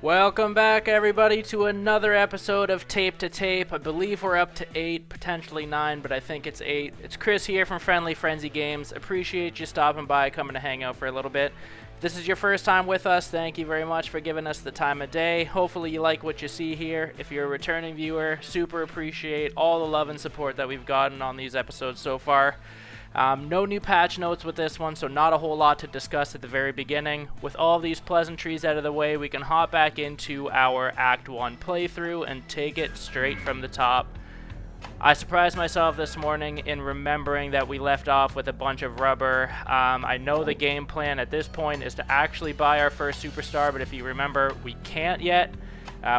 Welcome back, everybody, to another episode of Tape to Tape. I believe we're up to 8, potentially 9, but I think it's 8. It's Chris here from Friendly Frenzy Games. Appreciate you stopping by, coming to hang out for a little bit. If this is your first time with us, thank you very much for giving us the time of day. Hopefully you like what you see here. If you're a returning viewer, super appreciate all the love and support that we've gotten on these episodes so far. No new patch notes with this one, so not a whole lot to discuss at the very beginning. With all these pleasantries out of the way, we can hop back into our Act 1 playthrough and take it straight from the top. I surprised myself this morning in remembering that we left off with a bunch of rubber. I know the game plan at this point is to actually buy our first superstar, but if you remember, we can't yet.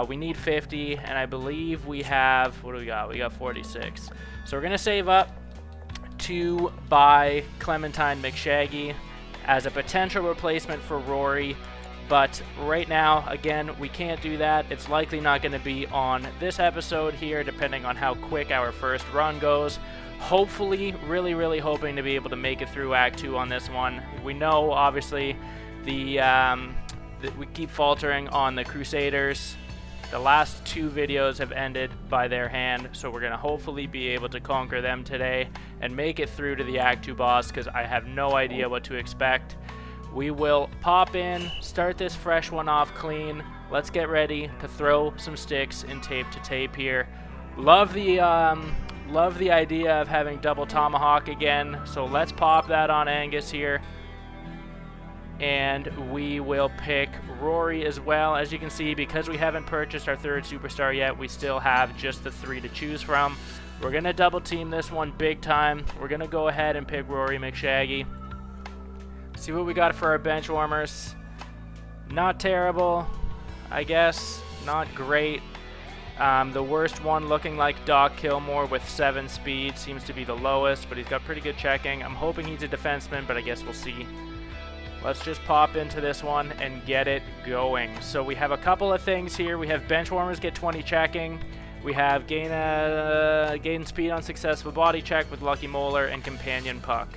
We need 50, and I believe we have, what do we got? We got 46. So we're going to save up to buy Clementine McShaggy as a potential replacement for Rory, but right now, again, we can't do that. It's likely not going to be on this episode here, depending on how quick our first run goes. Hopefully, really hoping to be able to make it through Act 2 on this one. We know, obviously, that we keep faltering on the Crusaders. The last 2 videos have ended by their hand, so we're going to hopefully be able to conquer them today and make it through to the Act 2 boss, because I have no idea what to expect. We will pop in, start this fresh one off clean. Let's get ready to throw some sticks in Tape to Tape here. Love the idea of having double Tomahawk again, so let's pop that on Angus here. And we will pick Rory as well. As you can see, because we haven't purchased our third superstar yet, we still have just the 3 to choose from. We're going to double team this one big time. We're going to go ahead and pick Rory McShaggy. See what we got for our bench warmers. Not terrible, I guess. Not great. The worst one looking like Doc Kilmore with 7 speed. Seems to be the lowest, but he's got pretty good checking. I'm hoping he's a defenseman, but I guess we'll see. Let's just pop into this one and get it going. So we have a couple of things here. We have bench warmers get 20 checking. We have gain speed on successful body check with Lucky Molar and Companion Puck.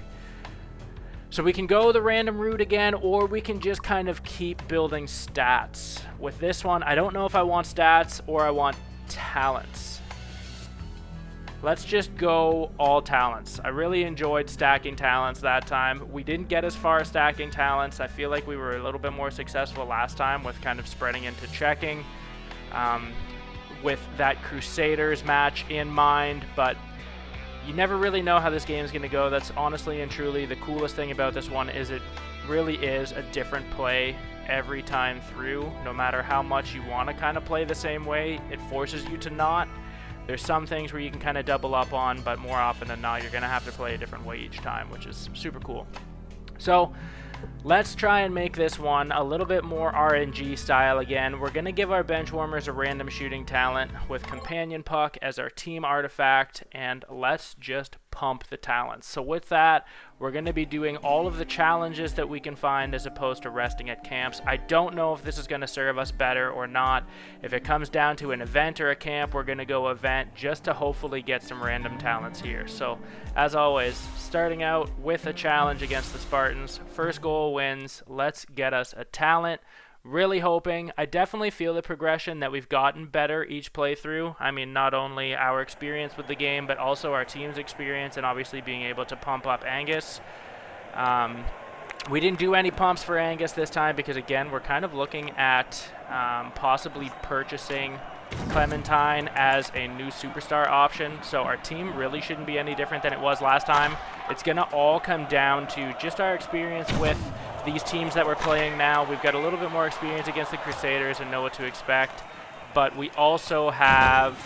So we can go the random route again, or we can just kind of keep building stats. With this one, I don't know if I want stats or I want talents. Let's just go all talents. I really enjoyed stacking talents that time. We didn't get as far as stacking talents. I feel like we were a little bit more successful last time with kind of spreading into checking with that Crusaders match in mind, but you never really know how this game is going to go. That's honestly and truly the coolest thing about this one, is it really is a different play every time through. No matter how much you want to kind of play the same way, it forces you to not. There's some things where you can kind of double up on, but more often than not, you're going to have to play a different way each time, which is super cool. So let's try and make this one a little bit more RNG style again. We're going to give our bench warmers a random shooting talent with Companion Puck as our team artifact, and let's just pump the talents. So with that, we're going to be doing all of the challenges that we can find as opposed to resting at camps. I don't know if this is going to serve us better or not. If it comes down to an event or a camp, we're going to go event just to hopefully get some random talents here. So as always, starting out with a challenge against the Spartans. First goal wins. Let's get us a talent. Really hoping. I definitely feel the progression that we've gotten better each playthrough. I mean, not only our experience with the game, but also our team's experience, and obviously being able to pump up Angus. We didn't do any pumps for Angus this time because, again, we're kind of looking at possibly purchasing Clementine as a new superstar option. So our team really shouldn't be any different than it was last time. It's going to all come down to just our experience with these teams that we're playing now. We've got a little bit more experience against the Crusaders and know what to expect, but we also have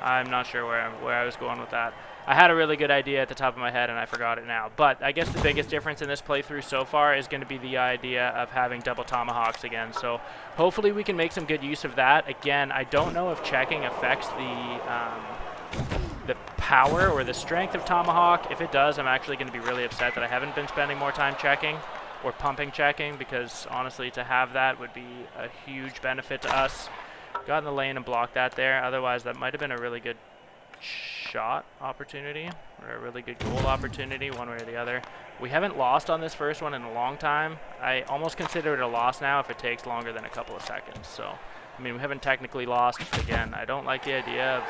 I'm not sure where I was going with that. I had a really good idea at the top of my head and I forgot it now, but I guess the biggest difference in this playthrough so far is going to be the idea of having double Tomahawks again. So hopefully we can make some good use of that. Again, I don't know if checking affects the power or the strength of Tomahawk. If it does, I'm actually going to be really upset that I haven't been spending more time checking or pumping checking, because honestly, to have that would be a huge benefit to us. Got in the lane and blocked that there. Otherwise, that might have been a really good shot opportunity or a really good goal opportunity, one way or the other. We haven't lost on this first one in a long time. I almost consider it a loss now if it takes longer than a couple of seconds. So, I mean, we haven't technically lost. But again, I don't like the idea of,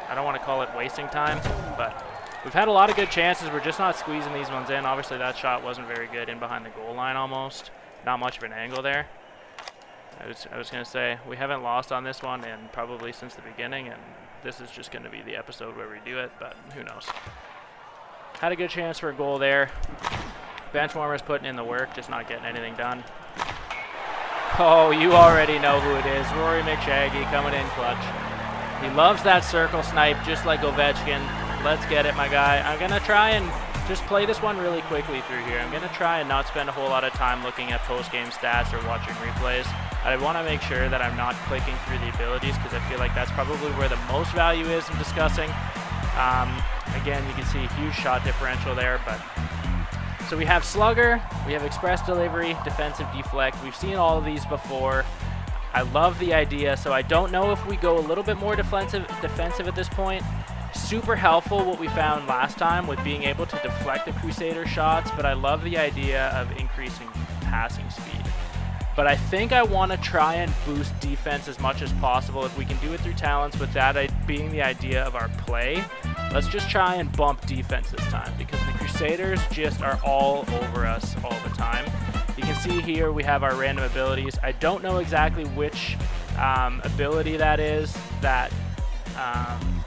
I don't want to call it wasting time, but we've had a lot of good chances. We're just not squeezing these ones in. Obviously, that shot wasn't very good in behind the goal line almost. Not much of an angle there. I was going to say, we haven't lost on this one and probably since the beginning, and this is just going to be the episode where we do it, but who knows. Had a good chance for a goal there. Benchwarmer's putting in the work, just not getting anything done. Oh, you already know who it is. Rory McShaggy coming in clutch. He loves that circle snipe just like Ovechkin. Let's get it, my guy. I'm going to try and just play this one really quickly through here. I'm going to try and not spend a whole lot of time looking at post-game stats or watching replays. I want to make sure that I'm not clicking through the abilities because I feel like that's probably where the most value is in discussing. Again, you can see a huge shot differential there, but so we have Slugger, we have Express Delivery, Defensive Deflect. We've seen all of these before. I love the idea, so I don't know if we go a little bit more defensive at this point. Super helpful what we found last time with being able to deflect the Crusader shots, but I love the idea of increasing passing speed. But I think I want to try and boost defense as much as possible. If we can do it through talents with that being the idea of our play, let's just try and bump defense this time because the Crusaders just are all over us all the time. You can see here we have our random abilities. I don't know exactly which ability that is that,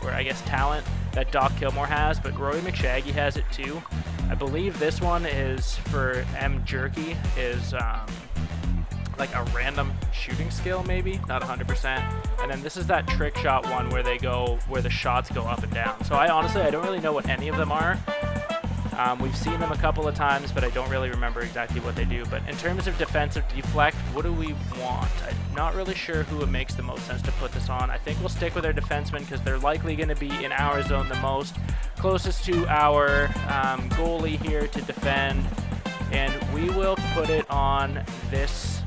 or I guess talent that Doc Kilmore has, but Rory McShaggy has it too. I believe this one is for M Jerky is like a random shooting skill, maybe not 100%. And then this is that trick shot one where the shots go up and down. So I don't really know what any of them are. We've seen them a couple of times, but I don't really remember exactly what they do. But in terms of defensive deflect, what do we want? I'm not really sure who it makes the most sense to put this on. I think we'll stick with our defensemen because they're likely going to be in our zone the most, closest to our goalie here to defend. And we will put it on this.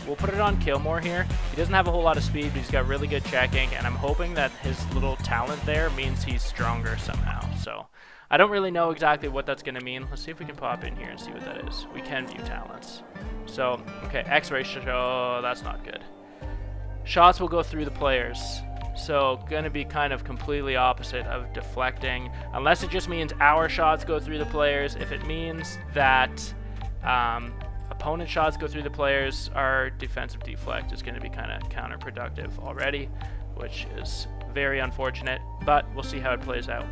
We'll put it on Kilmore here. He doesn't have a whole lot of speed, but he's got really good checking, and I'm hoping that his little talent there means he's stronger somehow. So I don't really know exactly what that's going to mean. Let's see if we can pop in here and see what that is. We can view talents. So, okay, X-ray show, that's not good. Shots will go through the players. So, going to be kind of completely opposite of deflecting, unless it just means our shots go through the players. If it means that opponent shots go through the players, our defensive deflect is going to be kind of counterproductive already, which is very unfortunate, but we'll see how it plays out.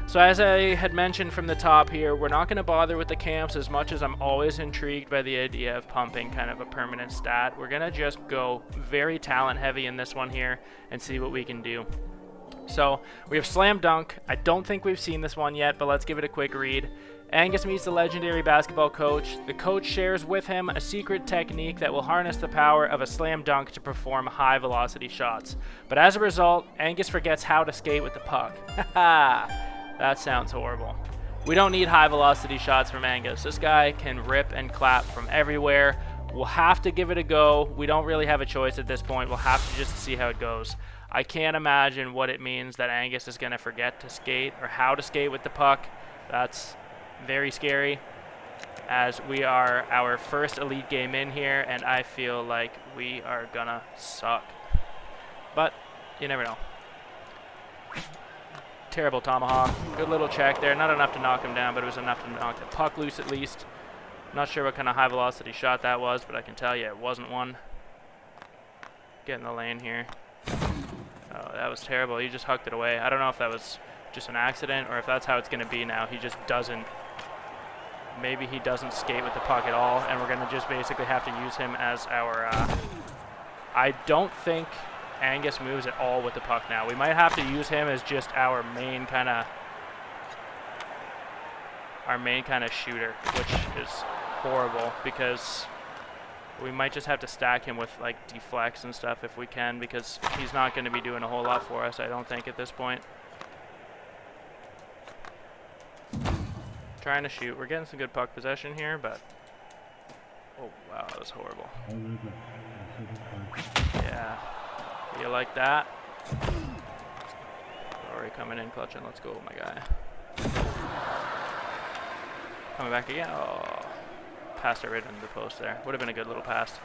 So as I had mentioned from the top here, we're not going to bother with the camps as much as I'm always intrigued by the idea of pumping kind of a permanent stat. We're going to just go very talent heavy in this one here and see what we can do. So we have Slam Dunk. I don't think we've seen this one yet, but let's give it a quick read. Angus meets the legendary basketball coach. The coach shares with him a secret technique that will harness the power of a slam dunk to perform high velocity shots. But as a result, Angus forgets how to skate with the puck. Haha, that sounds horrible. We don't need high velocity shots from Angus. This guy can rip and clap from everywhere. We'll have to give it a go. We don't really have a choice at this point. We'll have to just see how it goes. I can't imagine what it means that Angus is going to forget to skate or how to skate with the puck. That's very scary, as we are our first elite game in here, and I feel like we are gonna suck. But you never know. Terrible Tomahawk. Good little check there. Not enough to knock him down, but it was enough to knock the puck loose at least. Not sure what kind of high velocity shot that was, but I can tell you it wasn't one. Get in the lane here. Oh, that was terrible. He just hucked it away. I don't know if that was just an accident or if that's how it's going to be now. He just doesn't. Maybe he doesn't skate with the puck at all, and we're going to just basically have to use him as our. I don't think Angus moves at all with the puck now. We might have to use him as just our main kind of shooter, which is horrible because we might just have to stack him with like deflects and stuff if we can, because he's not going to be doing a whole lot for us, I don't think, at this point. Trying to shoot. We're getting some good puck possession here, but oh wow, that was horrible. Yeah, you like that? Rory coming in, clutching. Let's go, my guy. Coming back again. Oh, passed it right into the post there. Would have been a good little pass.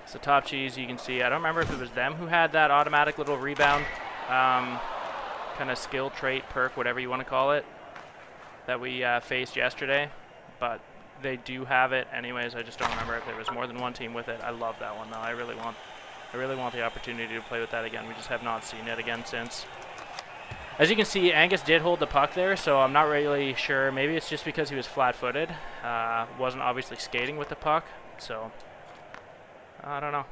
So top cheese, you can see. I don't remember if it was them who had that automatic little rebound, kind of skill trait, perk, whatever you want to call it, that we faced yesterday. But they do have it. Anyways, I just don't remember if there was more than one team with it. I love that one though. I really want the opportunity to play with that again. We just have not seen it again since. As you can see, Angus did hold the puck there, so I'm not really sure. Maybe it's just because he was flat-footed. Wasn't obviously skating with the puck, so I don't know.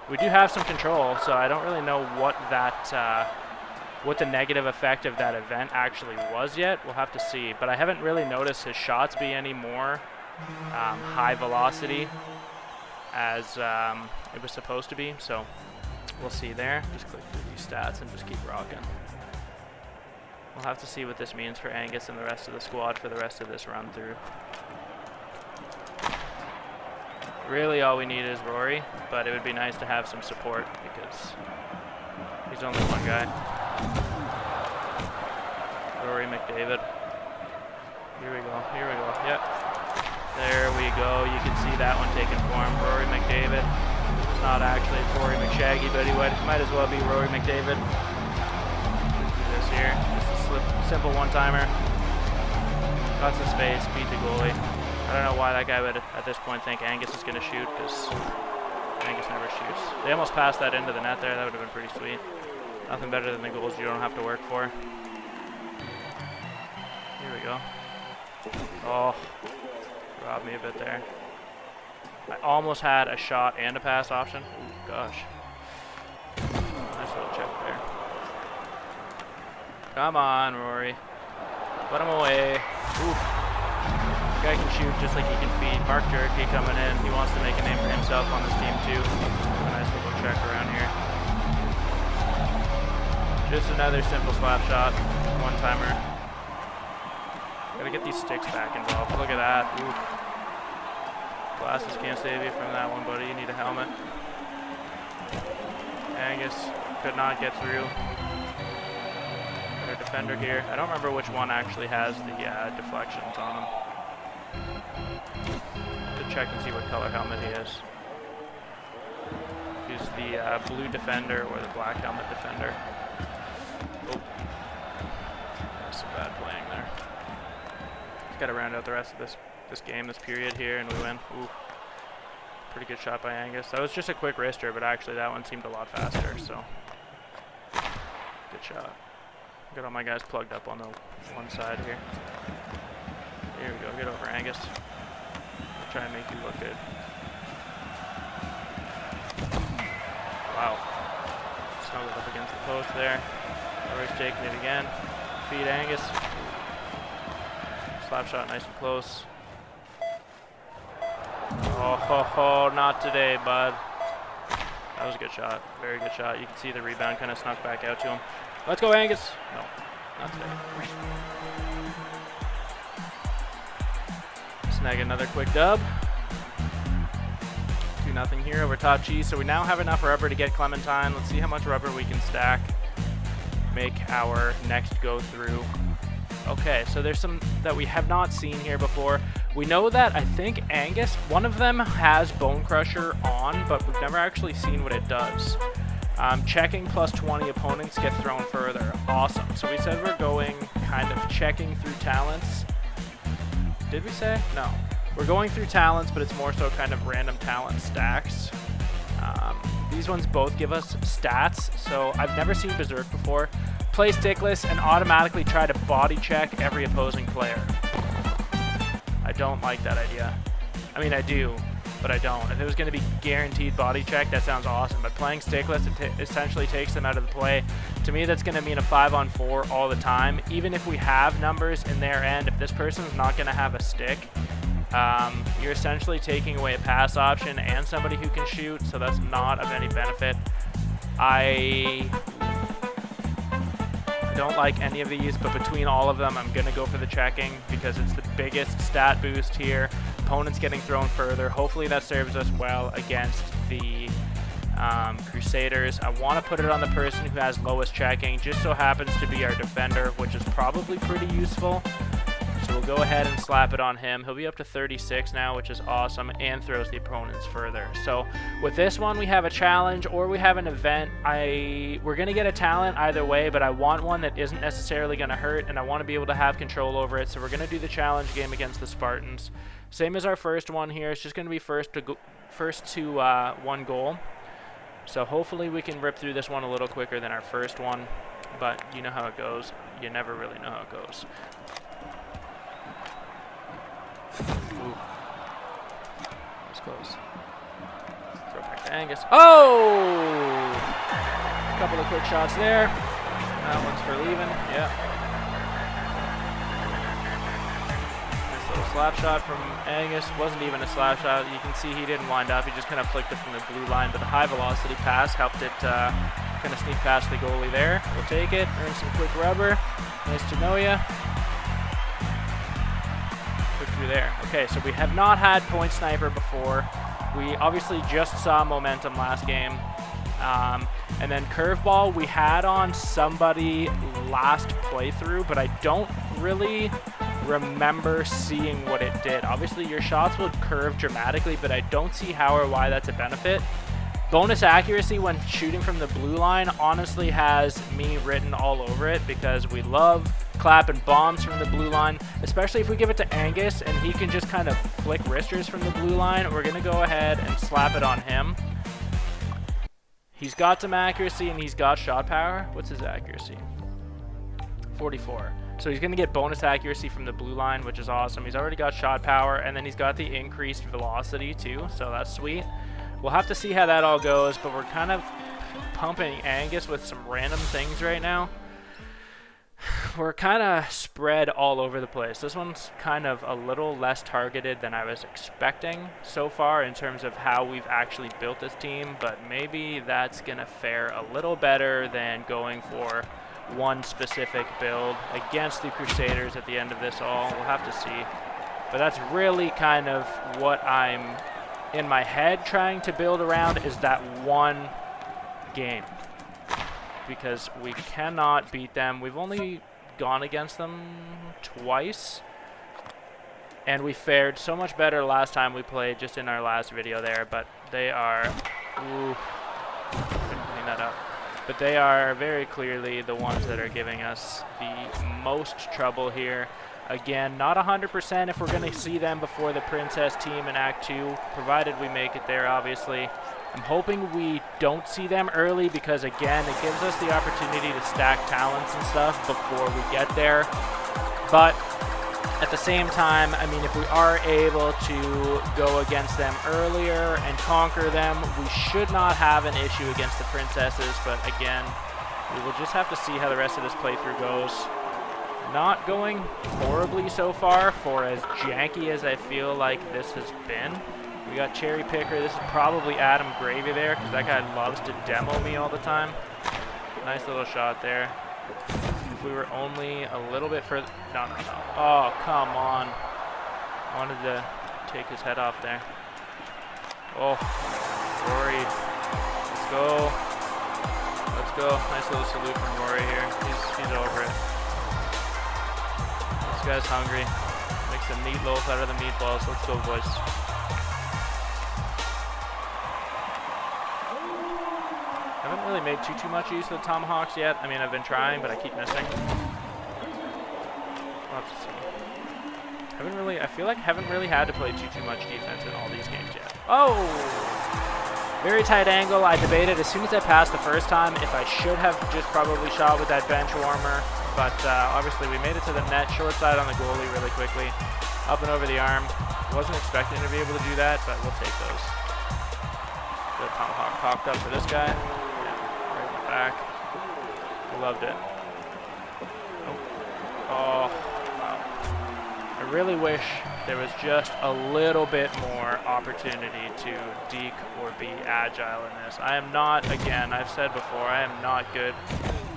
We do have some control, so I don't really know what that, what the negative effect of that event actually was yet. We'll have to see, but I haven't really noticed his shots be any more high velocity as it was supposed to be, so we'll see there. Just click through these stats and just keep rocking. We'll have to see what this means for Angus and the rest of the squad for the rest of this run through. Really all we need is Rory, but it would be nice to have some support because he's only one guy. Rory McDavid. Here we go, yep. There we go, you can see that one taking form. Rory McDavid. It's not actually Rory McShaggy, but he might as well be Rory McDavid. Do this here, just a simple one-timer. Lots of space, beat the goalie. I don't know why that guy would, at this point, think Angus is going to shoot, because Angus never shoots. They almost passed that into the net there. That would have been pretty sweet. Nothing better than the goals you don't have to work for. Here we go. Oh, robbed me a bit there. I almost had a shot and a pass option. Ooh, gosh. Nice little check there. Come on, Rory. Put him away. Ooh. Guy can shoot just like he can feed. Mark Jerky coming in. He wants to make a name for himself on this team too. A nice little check around here. Just another simple slap shot. One-timer. Gotta get these sticks back involved. Look at that. Ooh. Glasses can't save you from that one, buddy. You need a helmet. Angus could not get through. Got a defender here. I don't remember which one actually has the deflections on him. To check and see what color helmet he is. If he's the blue defender or the black helmet defender. Oh, that's some bad playing there. Just got to round out the rest of this game, this period here, and we win. Ooh, pretty good shot by Angus. That was just a quick wrister, but actually that one seemed a lot faster. So good shot. Got all my guys plugged up on the one side here. Here we go. Get over, Angus. I'll try and make you look good. Wow. Snuggled up against the post there. Rory's taking it again. Feed Angus. Slap shot nice and close. Oh, ho, ho, not today, bud. That was a good shot. Very good shot. You can see the rebound kind of snuck back out to him. Let's go, Angus. No, not today. Snag another quick dub. 2-0 here over top cheese. So we now have enough rubber to get Clementine. Let's see how much rubber we can stack. Make our next go through. Okay, so there's some that we have not seen here before. We know that I think Angus, one of them has Bonecrusher on, but we've never actually seen what it does. Checking +20 opponents get thrown further. Awesome. So we said we're going kind of checking through talents. Did we say? No. We're going through talents, but it's more so kind of random talent stacks. These ones both give us stats, so I've never seen Berserk before. Play stickless and automatically try to body check every opposing player. I don't like that idea. I mean, I do, but I don't. If it was going to be guaranteed body check, that sounds awesome, but playing stickless, it essentially takes them out of the play. To me, that's going to mean a 5-on-4 all the time. Even if we have numbers in their end, if this person's not going to have a stick, you're essentially taking away a pass option and somebody who can shoot, so that's not of any benefit. I don't like any of these, but between all of them, I'm going to go for the checking because it's the biggest stat boost here. Opponents getting thrown further. Hopefully that serves us well against the Crusaders. I want to put it on the person who has lowest checking, just so happens to be our defender, which is probably pretty useful. So we'll go ahead and slap it on him. He'll be up to 36 now, which is awesome, and throws the opponents further. So with this one, we have a challenge or we have an event. We're going to get a talent either way, but I want one that isn't necessarily going to hurt, and I want to be able to have control over it. So we're going to do the challenge game against the Spartans. Same as our first one here. It's just going to be first to one goal. So hopefully we can rip through this one a little quicker than our first one, but you know how it goes. You never really know how it goes. Ooh. That's close. Throw back to Angus. Oh! A couple of quick shots there. That one's for leaving. Yeah. Nice little slap shot from Angus. Wasn't even a slap shot. You can see he didn't wind up. He just kind of flicked it from the blue line, but the high velocity pass helped it kind of sneak past the goalie there. We'll take it. Earn some quick rubber. Nice to know ya. Through there. Okay, so we have not had point sniper before. We obviously just saw momentum last game. And then curveball we had on somebody last playthrough, but I don't really remember seeing what it did. Obviously your shots will curve dramatically, but I don't see how or why that's a benefit. Bonus accuracy when shooting from the blue line honestly has me written all over it, because we love clapping bombs from the blue line, especially if we give it to Angus and he can just kind of flick wristers from the blue line. We're going to go ahead and slap it on him. He's got some accuracy and he's got shot power. What's his accuracy? 44. So he's going to get bonus accuracy from the blue line, which is awesome. He's already got shot power, and then he's got the increased velocity too, so that's sweet. We'll have to see how that all goes, but we're kind of pumping Angus with some random things right now. We're kind of spread all over the place. This one's kind of a little less targeted than I was expecting so far in terms of how we've actually built this team, but maybe that's going to fare a little better than going for one specific build against the Crusaders at the end of this all. We'll have to see. But that's really kind of what I'm in my head trying to build around, is that one game, because we cannot beat them. We've only gone against them twice, and we fared so much better last time we played, just in our last video there, but they are, ooh, couldn't clean that up, but they are very clearly the ones that are giving us the most trouble here. Again, not 100% if we're going to see them before the Princess team in Act 2, provided we make it there, obviously. I'm hoping we don't see them early, because, again, it gives us the opportunity to stack talents and stuff before we get there. But at the same time, I mean, if we are able to go against them earlier and conquer them, we should not have an issue against the Princesses. But, again, we will just have to see how the rest of this playthrough goes. Not going horribly so far, for as janky as I feel like this has been. We got Cherry Picker. This is probably Adam Gravy there, because that guy loves to demo me all the time. Nice little shot there. If we were only a little bit further... No. Oh, come on. Wanted to take his head off there. Oh, Rory. Let's go. Let's go. Nice little salute from Rory here. He's over it. This guy's hungry. Makes a meatloaf out of the meatballs. Let's go, boys. Haven't really made too much use of the Tomahawks yet. I mean, I've been trying, but I keep missing. We'll have to see. I feel like I haven't really had to play too much defense in all these games yet. Oh! Very tight angle. I debated as soon as I passed the first time if I should have just probably shot with that bench warmer. But obviously we made it to the net, short side on the goalie really quickly. Up and over the arm. Wasn't expecting to be able to do that, but we'll take those. The Tomahawk popped up for this guy. Yeah, right in the back. Loved it. Oh, wow. I really wish there was just a little bit more opportunity to deke or be agile in this. I am not, again, I've said before, I am not good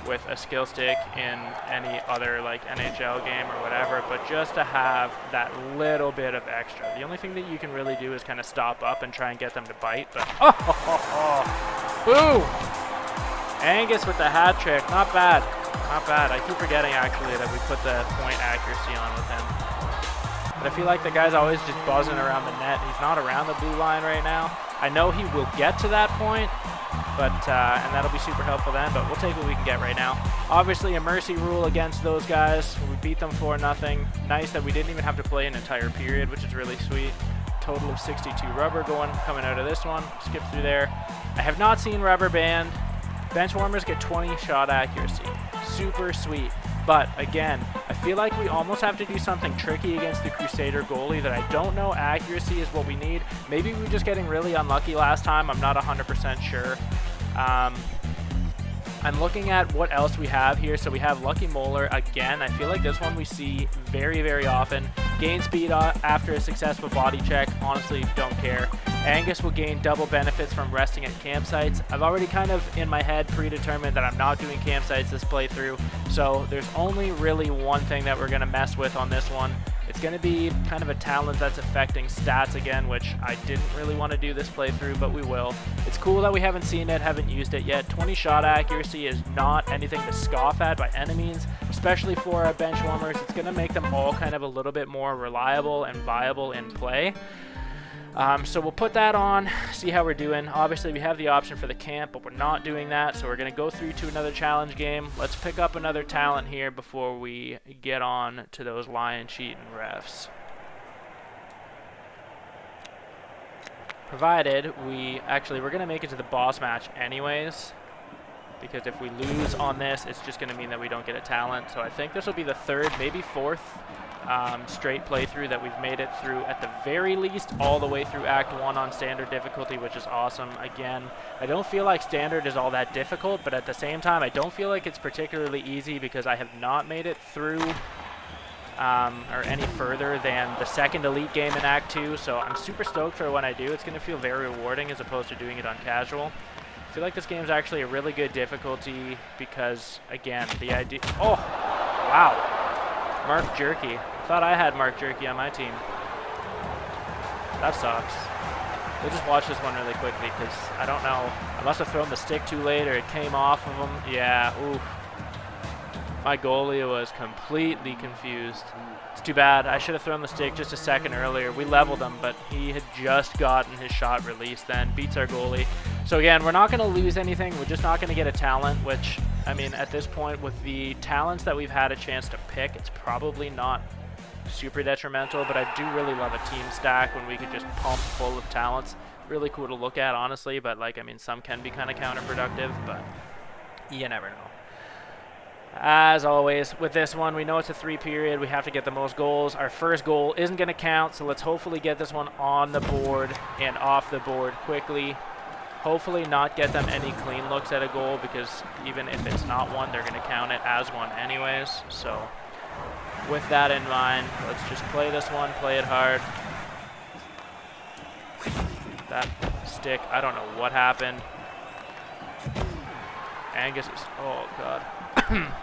with a skill stick in any other like NHL game or whatever, but just to have that little bit of extra. The only thing that you can really do is kind of stop up and try and get them to bite, but Boo! Angus with the hat trick. Not bad. Not bad. I keep forgetting, actually, that we put the point accuracy on with him. But I feel like the guy's always just buzzing around the net. He's not around the blue line right now. I know he will get to that point, but and that'll be super helpful then, but we'll take what we can get right now. Obviously, a mercy rule against those guys. We beat them 4-0. Nice that we didn't even have to play an entire period, which is really sweet. Total of 62 rubber coming out of this one. Skip through there. I have not seen Rubberband. Bench warmers get 20 shot accuracy. Super sweet. But again, I feel like we almost have to do something tricky against the Crusader goalie that I don't know accuracy is what we need. Maybe we were just getting really unlucky last time. I'm not 100% sure. I'm looking at what else we have here. So we have Lucky Molar again. I feel like this one we see very, very often. Gain speed after a successful body check. Honestly, don't care. Angus will gain double benefits from resting at campsites. I've already kind of in my head predetermined that I'm not doing campsites this playthrough. So there's only really one thing that we're going to mess with on this one. It's going to be kind of a talent that's affecting stats again, which I didn't really want to do this playthrough, but we will. It's cool that we haven't seen it, haven't used it yet. 20 shot accuracy is not anything to scoff at by any means, especially for our bench warmers. It's going to make them all kind of a little bit more reliable and viable in play. So we'll put that on, see how we're doing. Obviously, we have the option for the camp, but we're not doing that, so we're going to go through to another challenge game. Let's pick up another talent here before we get on to those lion cheating refs. Provided we're going to make it to the boss match anyways, because if we lose on this, it's just going to mean that we don't get a talent. So I think this will be the third, maybe fourth straight playthrough that we've made it through, at the very least, all the way through Act 1 on standard difficulty, which is awesome. Again, I don't feel like standard is all that difficult, but at the same time, I don't feel like it's particularly easy because I have not made it through or any further than the second elite game in Act 2, so I'm super stoked for when I do. It's going to feel very rewarding as opposed to doing it on casual. I feel like this game's actually a really good difficulty because, again, the idea... Oh, wow. Mark Jerky. I thought I had Mark Jerky on my team. That sucks. We'll just watch this one really quickly because I don't know. I must have thrown the stick too late or it came off of him. Yeah, oof. My goalie was completely confused. It's too bad. I should have thrown the stick just a second earlier. We leveled him, but he had just gotten his shot released then. Beats our goalie. So again, we're not going to lose anything. We're just not going to get a talent, which, I mean, at this point, with the talents that we've had a chance to pick, it's probably not super detrimental, but I do really love a team stack when we could just pump full of talents. Really cool to look at, honestly, but, like, I mean, some can be kind of counterproductive, but you never know. As always, with this one, we know it's a 3-period. We have to get the most goals. Our first goal isn't going to count, so let's hopefully get this one on the board and off the board quickly. Hopefully not get them any clean looks at a goal, because even if it's not one, they're going to count it as one anyways. So with that in mind, let's just play this one, play it hard. That stick, I don't know what happened. Angus is, oh God.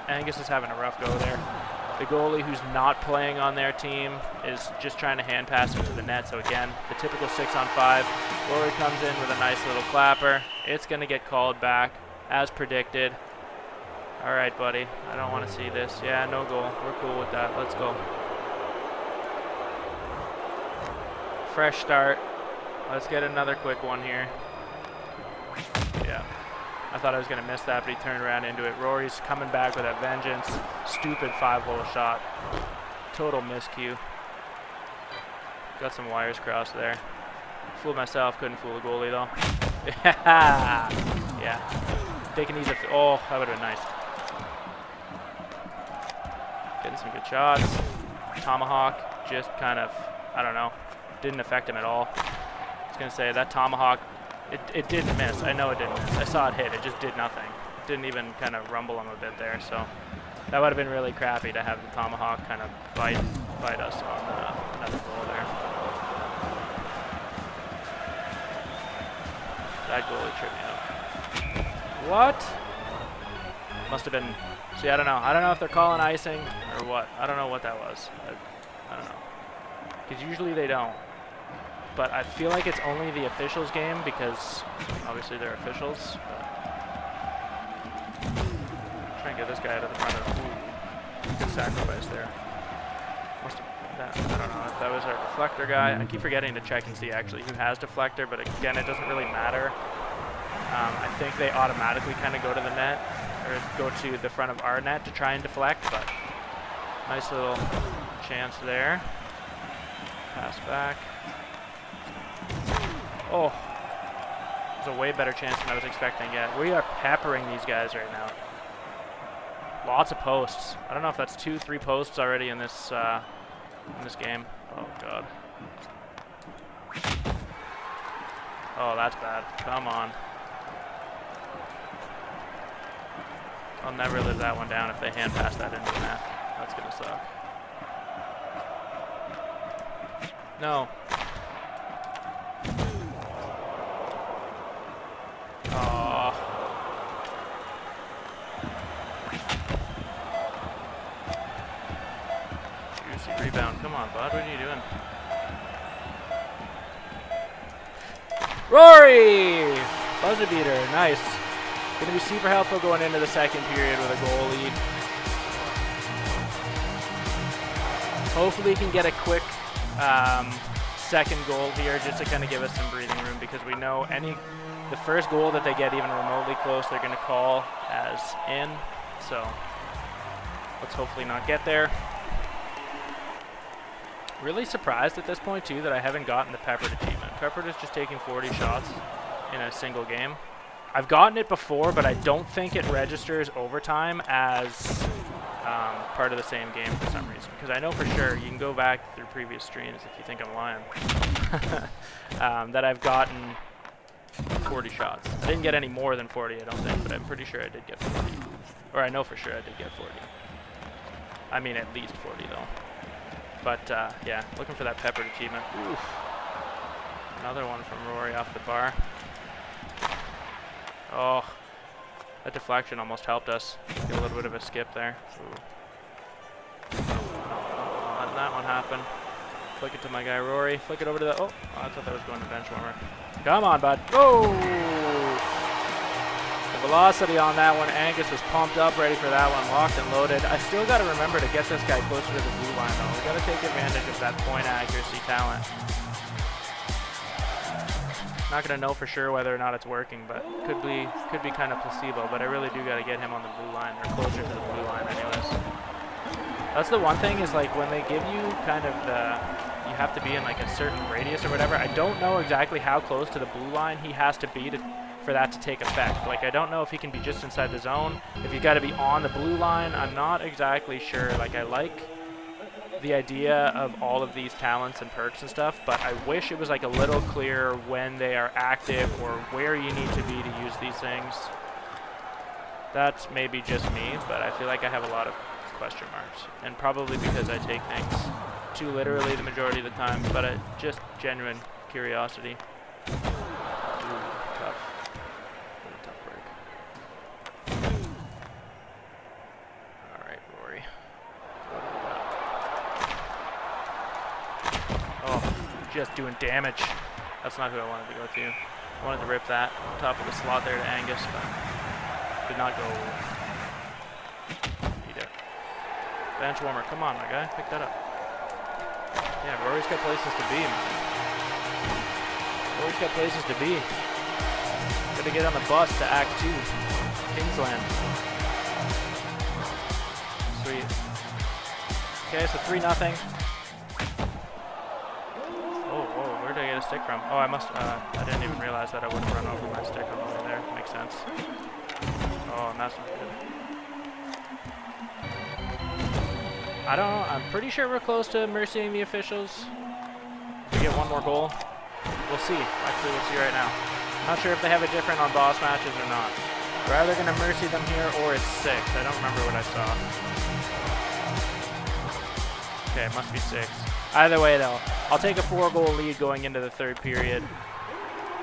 Angus is having a rough go there. The goalie who's not playing on their team is just trying to hand pass into the net. So again, the typical 6-on-5. Rory comes in with a nice little clapper. It's going to get called back as predicted. All right, buddy. I don't want to see this. Yeah, no goal. We're cool with that. Let's go. Fresh start. Let's get another quick one here. Yeah. I thought I was going to miss that, but he turned around into it. Rory's coming back with a vengeance. Stupid 5-hole shot. Total miscue. Got some wires crossed there. Fooled myself, couldn't fool the goalie though. Yeah. Taking these, oh, that would have been nice. Getting some good shots. Tomahawk just kind of, I don't know, didn't affect him at all. I was going to say, that Tomahawk, it didn't miss. I know it didn't miss. I saw it hit. It just did nothing. It didn't even kind of rumble him a bit there. So that would have been really crappy to have the Tomahawk kind of bite us on another goal there. That goalie tripped me up. What? Must have been. See, I don't know. I don't know if they're calling icing or what. I don't know what that was. I don't know. Because usually they don't. but I feel like it's only the officials game because obviously they're officials. Try and get this guy out of the front of the good sacrifice there. Must have, I don't know if that was our deflector guy. I keep forgetting to check and see actually who has deflector, but again, it doesn't really matter. I think they automatically kind of go to the net, or go to the front of our net to try and deflect, but nice little chance there. Pass back. Oh, it was a way better chance than I was expecting yet. We are peppering these guys right now. Lots of posts. I don't know if that's 2-3 posts already in this game. Oh god. Oh, that's bad. Come on. I'll never live that one down if they hand pass that into the net. That's gonna suck. No. Oh. Juicy rebound. Come on, bud. What are you doing? Rory! Buzzer beater. Nice. Going to be super helpful going into the second period with a goal lead. Hopefully he can get a quick second goal here just to kind of give us some breathing room, because we know the first goal that they get even remotely close, they're going to call as in. So let's hopefully not get there. Really surprised at this point too that I haven't gotten the Peppered achievement. Peppered is just taking 40 shots in a single game. I've gotten it before, but I don't think it registers overtime as part of the same game for some reason. Because I know for sure, you can go back through previous streams if you think I'm lying, that I've gotten 40 shots. I didn't get any more than 40, I don't think, but I'm pretty sure I did get 40. Or I know for sure I did get 40. I mean at least 40 though. But yeah, looking for that Peppered achievement. Oof. Another one from Rory off the bar. Oh, that deflection almost helped us get a little bit of a skip there. Ooh. Letting that one happen. Flick it to my guy Rory. Flick it over to the. Oh, I thought that was going to bench warmer. Come on, bud. Oh! The velocity on that one. Angus was pumped up, ready for that one. Locked and loaded. I still got to remember to get this guy closer to the blue line, though. We got to take advantage of that point accuracy talent. Not gonna know for sure whether or not it's working, but could be kind of placebo. But I really do got to get him on the blue line, or closer to the blue line, anyways. That's the one thing, is like when they give you kind of you have to be in like a certain radius or whatever. I don't know exactly how close to the blue line he has to be for that to take effect. Like I don't know if he can be just inside the zone, if he's got to be on the blue line. I'm not exactly sure. Like I like the idea of all of these talents and perks and stuff, but I wish it was like a little clearer when they are active or where you need to be to use these things. That's maybe just me, but I feel like I have a lot of question marks, and probably because I take things too literally the majority of the time, but just genuine curiosity. Ooh, tough. Really tough break. All right, Rory. Oh, just doing damage. That's not who I wanted to go to. I wanted to rip that on top of the slot there to Angus, but did not go. Eat it. Bench warmer, come on, my guy, pick that up. Yeah, Rory's got places to be, man. Rory's got places to be. Got to get on the bus to Act 2, Kingsland. Sweet. Okay, so 3-0. Where did I get a stick from? Oh, I didn't even realize that I wouldn't run over my stick on the way there. Makes sense. Oh, and that's not good. I don't know. I'm pretty sure we're close to mercying the officials. If we get one more goal, we'll see. Actually, we'll see right now. I'm not sure if they have it different on boss matches or not. We're either going to mercy them here or it's 6. I don't remember what I saw. Okay, it must be 6. Either way, though, I'll take a 4-goal lead going into the third period.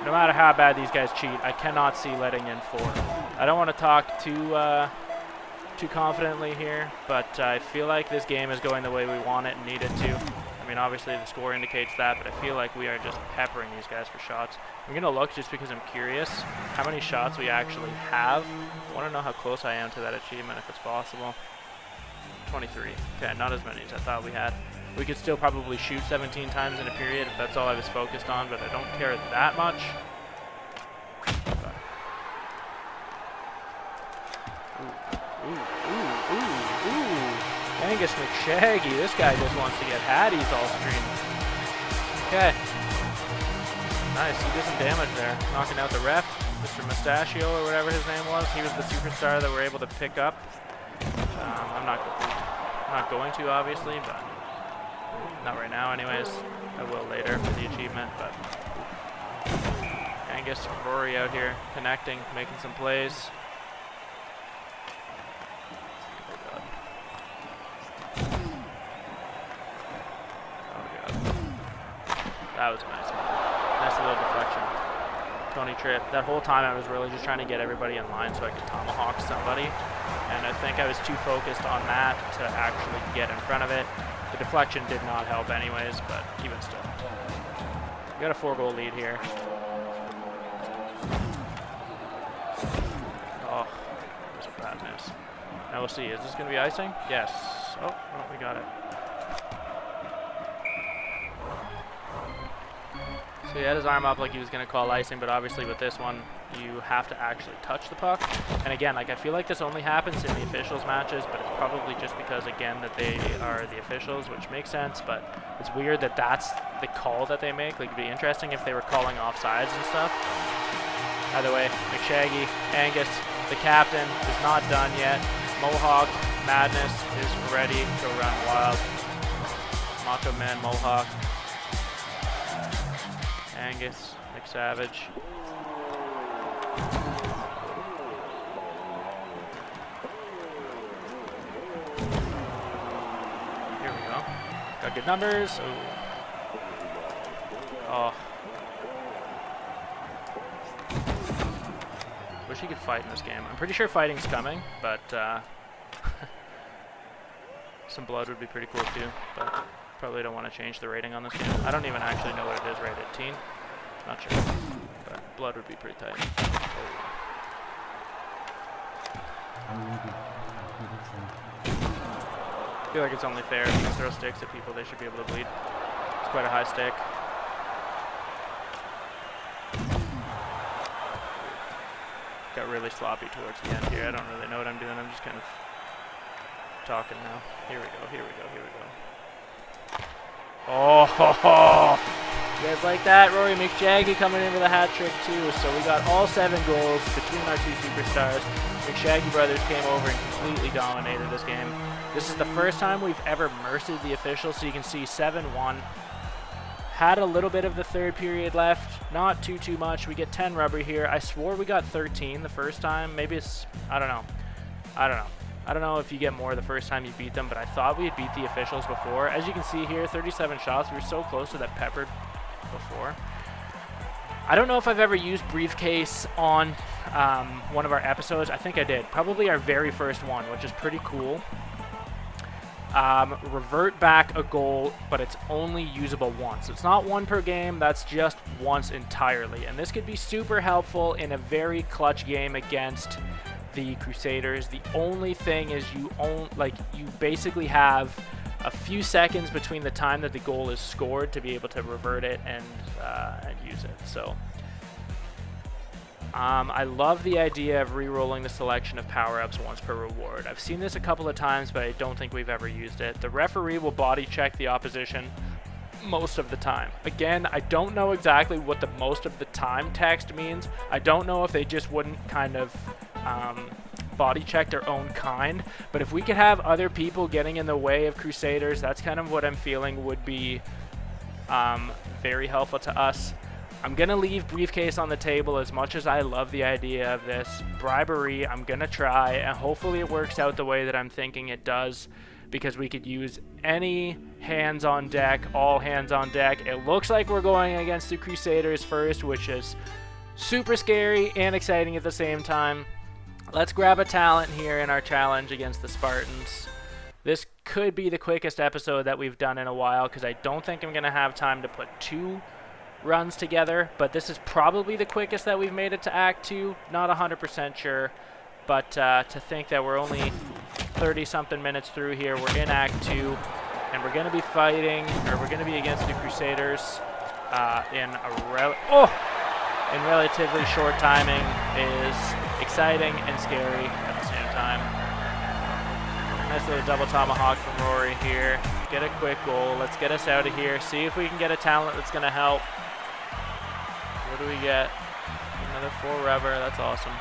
No matter how bad these guys cheat, I cannot see letting in 4. I don't want to talk too confidently here, but I feel like this game is going the way we want it and need it to. I mean, obviously the score indicates that, but I feel like we are just peppering these guys for shots. I'm going to look just because I'm curious how many shots we actually have. I want to know how close I am to that achievement if it's possible. 23. Okay, not as many as I thought we had. We could still probably shoot 17 times in a period if that's all I was focused on, but I don't care that much. Angus McShaggy, this guy just wants to get Hatties all stream. Okay. Nice, he did some damage there. Knocking out the ref, Mr. Mustachio or whatever his name was. He was the superstar that we're able to pick up. I'm not going to, obviously, but not right now anyways. I will later for the achievement, but Angus and Rory out here connecting, making some plays. That was a nice little deflection. Tony trip. That whole time I was really just trying to get everybody in line so I could tomahawk somebody. And I think I was too focused on that to actually get in front of it. The deflection did not help anyways, but even still. We got a 4-goal lead here. Oh, that was a bad miss. Now we'll see. Is this going to be icing? Yes. Oh, we got it. So he had his arm up like he was going to call icing, but obviously with this one, you have to actually touch the puck. And again, like I feel like this only happens in the officials matches, but it's probably just because, again, that they are the officials, which makes sense, but it's weird that that's the call that they make. Like, it'd be interesting if they were calling offsides and stuff. Either way, McShaggy, Angus, the captain, is not done yet. Mohawk, Madness is ready to run wild. Macho Man Mohawk. Angus, McSavage. Here we go. Got good numbers. Oh. Wish he could fight in this game. I'm pretty sure fighting's coming, but some blood would be pretty cool too. But probably don't want to change the rating on this game. I don't even actually know what it is rated. 18? Not sure. But blood would be pretty tight. I feel like it's only fair. If you throw sticks at people, they should be able to bleed. It's quite a high stick. Got really sloppy towards the end here. I don't really know what I'm doing. I'm just kind of talking now. Here we go, here we go, here we go. Oh, ho, ho. You guys like that? Rory McShaggy coming in with a hat trick too. So we got all 7 goals between our 2 superstars. McShaggy brothers came over and completely dominated this game. This is the first time we've ever mercied the officials, so you can see 7-1. Had a little bit of the third period left, not too much. We get 10 rubber here. I swore we got 13 the first time. Maybe it's, I don't know. I don't know if you get more the first time you beat them, but I thought we had beat the officials before. As you can see here, 37 shots. We were so close to that peppered before. I don't know if I've ever used briefcase on one of our episodes. I think I did. Probably our very first one, which is pretty cool. Revert back a goal, but it's only usable once. It's not one per game. That's just once entirely. And this could be super helpful in a very clutch game against the Crusaders. The only thing is you basically have a few seconds between the time that the goal is scored to be able to revert it and use it. So I love the idea of re-rolling the selection of power-ups once per reward. I've seen this a couple of times, but I don't think we've ever used it. The referee will body check the opposition most of the time. Again, I don't know exactly what the most of the time text means. I don't know if they just wouldn't kind of body check their own kind, but if we could have other people getting in the way of Crusaders, that's kind of what I'm feeling would be very helpful to us. I'm going to leave briefcase on the table as much as I love the idea of this. Briberee, I'm going to try, and hopefully it works out the way that I'm thinking it does, because we could use any hands on deck, all hands on deck. It looks like we're going against the Crusaders first, which is super scary and exciting at the same time. Let's grab a talent here in our challenge against the Spartans. This could be the quickest episode that we've done in a while because I don't think I'm going to have time to put 2 runs together, but this is probably the quickest that we've made it to Act 2. Not 100% sure, but to think that we're only 30-something minutes through here, we're in Act 2, and we're going to be fighting, or we're going to be against the Crusaders in relatively short timing is exciting and scary at the same time. Nice little double tomahawk from Rory here. Get a quick goal. Let's get us out of here. See if we can get a talent that's going to help. What do we get? Another 4 rubber. That's awesome.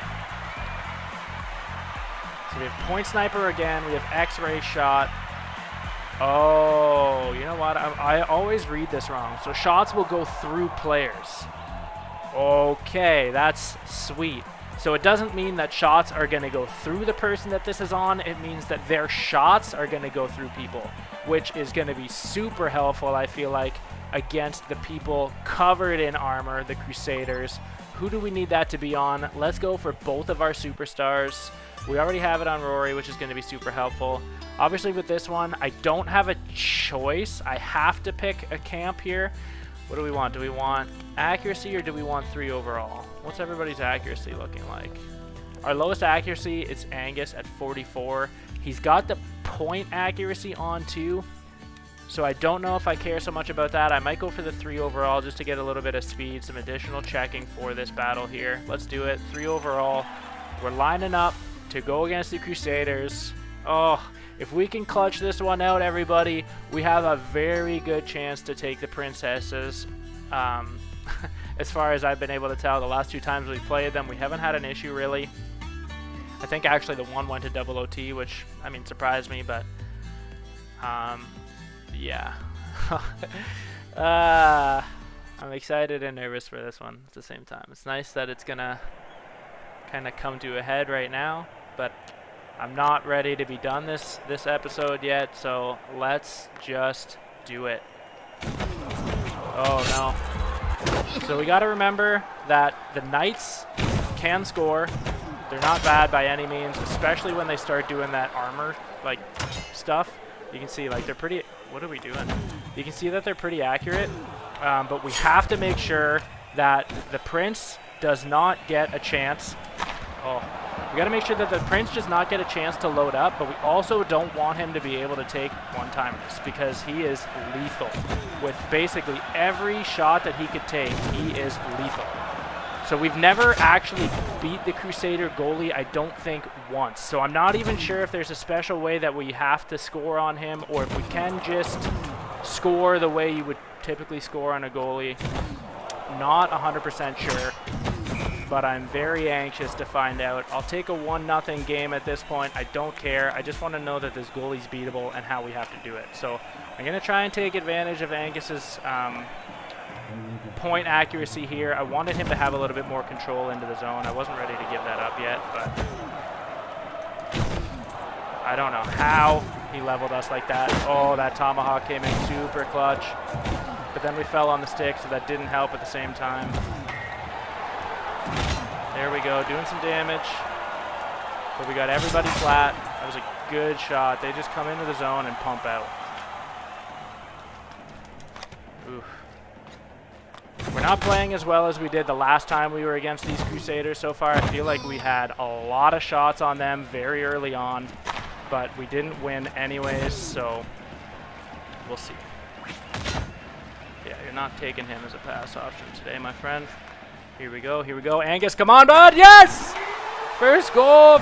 So we have point sniper again. We have X-ray shot. Oh, you know what? I always read this wrong. So shots will go through players. Okay, that's sweet. So it doesn't mean that shots are going to go through the person that this is on. It means that their shots are going to go through people, which is going to be super helpful, I feel like, against the people covered in armor, the Crusaders. Who do we need that to be on? Let's go for both of our superstars. We already have it on Rory, which is going to be super helpful. Obviously with this one, I don't have a choice. I have to pick a camp here. What do we want? Do we want accuracy or do we want 3 overall? What's everybody's accuracy looking like? Our lowest accuracy is Angus at 44. He's got the point accuracy on too. So I don't know if I care so much about that. I might go for the 3 overall just to get a little bit of speed, some additional checking for this battle here. Let's do it. 3 overall. We're lining up to go against the Crusaders. Oh, if we can clutch this one out, everybody, we have a very good chance to take the princesses. As far as I've been able to tell, the last 2 times we've played them, we haven't had an issue really. I think actually the one went to double OT, which, I mean, surprised me, but yeah. I'm excited and nervous for this one at the same time. It's nice that it's gonna kind of come to a head right now, but I'm not ready to be done this episode yet, so let's just do it. Oh no. So we got to remember that the knights can score. They're not bad by any means, especially when they start doing that armor like stuff. You can see like they're pretty. What are we doing? You can see that they're pretty accurate, but we have to make sure that the prince does not get a chance. Oh, we got to make sure that the prince does not get a chance to load up, but we also don't want him to be able to take one-timers because he is lethal. With basically every shot that he could take, he is lethal. So we've never actually beat the Crusader goalie, I don't think, once. So I'm not even sure if there's a special way that we have to score on him or if we can just score the way you would typically score on a goalie. Not 100% sure, but I'm very anxious to find out. I'll take a 1-0 game at this point. I don't care. I just want to know that this goalie's beatable and how we have to do it. So I'm going to try and take advantage of Angus's point accuracy here. I wanted him to have a little bit more control into the zone. I wasn't ready to give that up yet, but I don't know how he leveled us like that. Oh, that tomahawk came in super clutch, but then we fell on the stick, so that didn't help at the same time. There we go, doing some damage, but we got everybody flat. That was a good shot. They just come into the zone and pump out. Oof. We're not playing as well as we did the last time we were against these Crusaders so far. I feel like we had a lot of shots on them very early on, but we didn't win anyways, so we'll see. Yeah, you're not taking him as a pass option today, my friend. Here we go, here we go. Angus, come on, bud, yes! First goal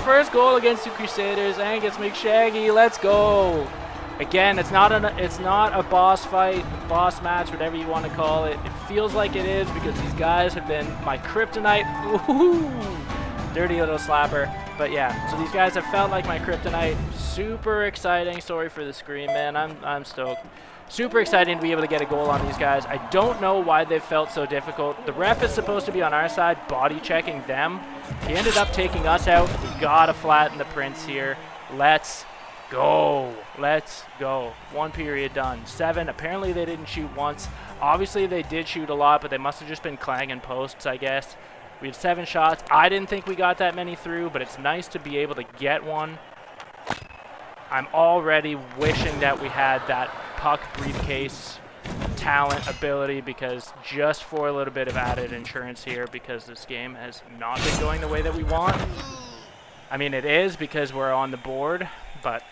against the Crusaders. Angus McShaggy, let's go. Again, it's not a boss fight, boss match, whatever you want to call it. It feels like it is because these guys have been my kryptonite. Ooh, dirty little slapper. But yeah, so these guys have felt like my kryptonite. Super exciting. Sorry for the scream, man. I'm stoked. Super exciting to be able to get a goal on these guys. I don't know why they've felt so difficult. The ref is supposed to be on our side, body checking them. He ended up taking us out. We gotta flatten the prince here. Let's go. Let's go. 1 period done. 7. Apparently they didn't shoot once. Obviously they did shoot a lot, but they must have just been clanging posts, I guess. We had 7 shots. I didn't think we got that many through, but it's nice to be able to get one. I'm already wishing that we had that puck briefcase talent ability, because just for a little bit of added insurance here, because this game has not been going the way that we want. I mean, it is because we're on the board, but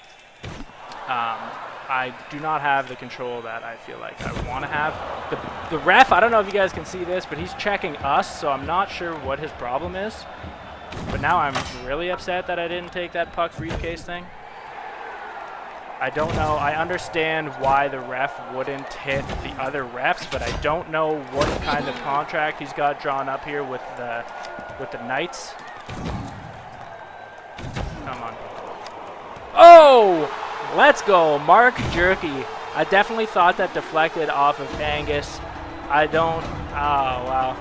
I do not have the control that I feel like I want to have. The ref, I don't know if you guys can see this, but he's checking us, so I'm not sure what his problem is. But now I'm really upset that I didn't take that puck briefcase thing. I don't know. I understand why the ref wouldn't hit the other refs, but I don't know what kind of contract he's got drawn up here with the Knights. Come on. Oh! Let's go. Mark Jerky. I definitely thought that deflected off of Angus. I don't... Oh, wow.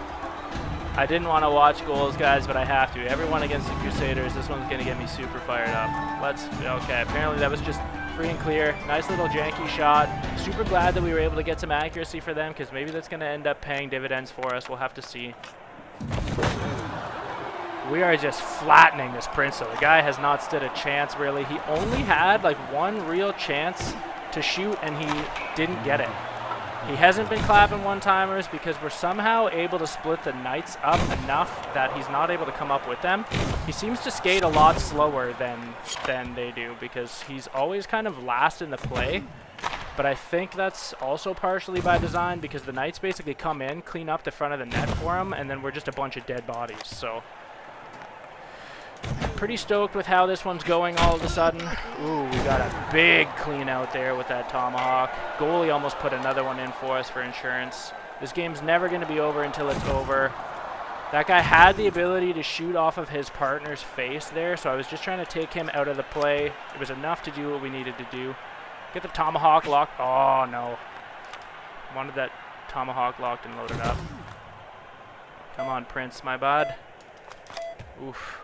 I didn't want to watch goals, guys, but I have to. Everyone against the Crusaders. This one's going to get me super fired up. Okay, apparently that was just free and clear. Nice little janky shot. Super glad that we were able to get some accuracy for them, because maybe that's going to end up paying dividends for us. We'll have to see. We are just flattening this Prince, though. The guy has not stood a chance, really. He only had, like, one real chance to shoot, and he didn't get it. He hasn't been clapping one-timers because we're somehow able to split the Knights up enough that he's not able to come up with them. He seems to skate a lot slower than they do, because he's always kind of last in the play. But I think that's also partially by design, because the Knights basically come in, clean up the front of the net for him, and then we're just a bunch of dead bodies. So pretty stoked with how this one's going all of a sudden. Ooh, we got a big clean out there with that Tomahawk. Goalie almost put another one in for us for insurance. This game's never going to be over until it's over. That guy had the ability to shoot off of his partner's face there, so I was just trying to take him out of the play. It was enough to do what we needed to do. Get the Tomahawk locked. Oh, no. Wanted that Tomahawk locked and loaded up. Come on, Prince, my bud. Oof.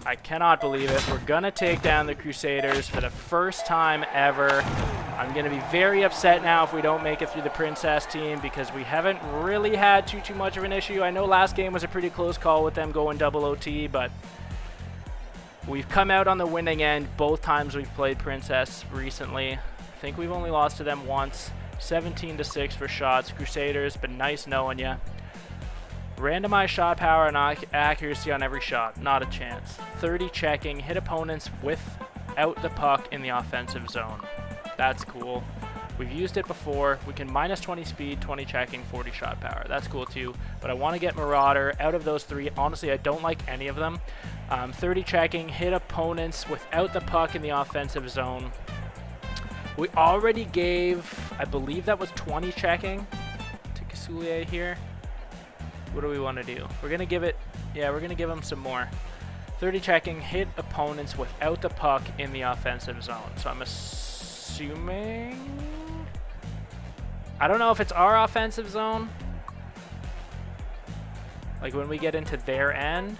I cannot believe it. We're going to take down the Crusaders for the first time ever. I'm going to be very upset now if we don't make it through the Princess team, because we haven't really had too much of an issue. I know last game was a pretty close call with them going double OT, but we've come out on the winning end both times we've played Princess recently. I think we've only lost to them once. 17-6 for shots. Crusaders, been nice knowing ya. Randomized shot power and accuracy on every shot. Not a chance. 30 checking. Hit opponents without the puck in the offensive zone. That's cool. We've used it before. We can minus 20 speed, 20 checking, 40 shot power. That's cool too. But I want to get Marauder. Out of those three, honestly, I don't like any of them. 30 checking. Hit opponents without the puck in the offensive zone. We already gave, I believe that was 20 checking to Casulier here. What do we want to do? We're going to give it, yeah, we're going to give him some more. 30 checking, hit opponents without the puck in the offensive zone. So I'm assuming, I don't know if it's our offensive zone, like when we get into their end,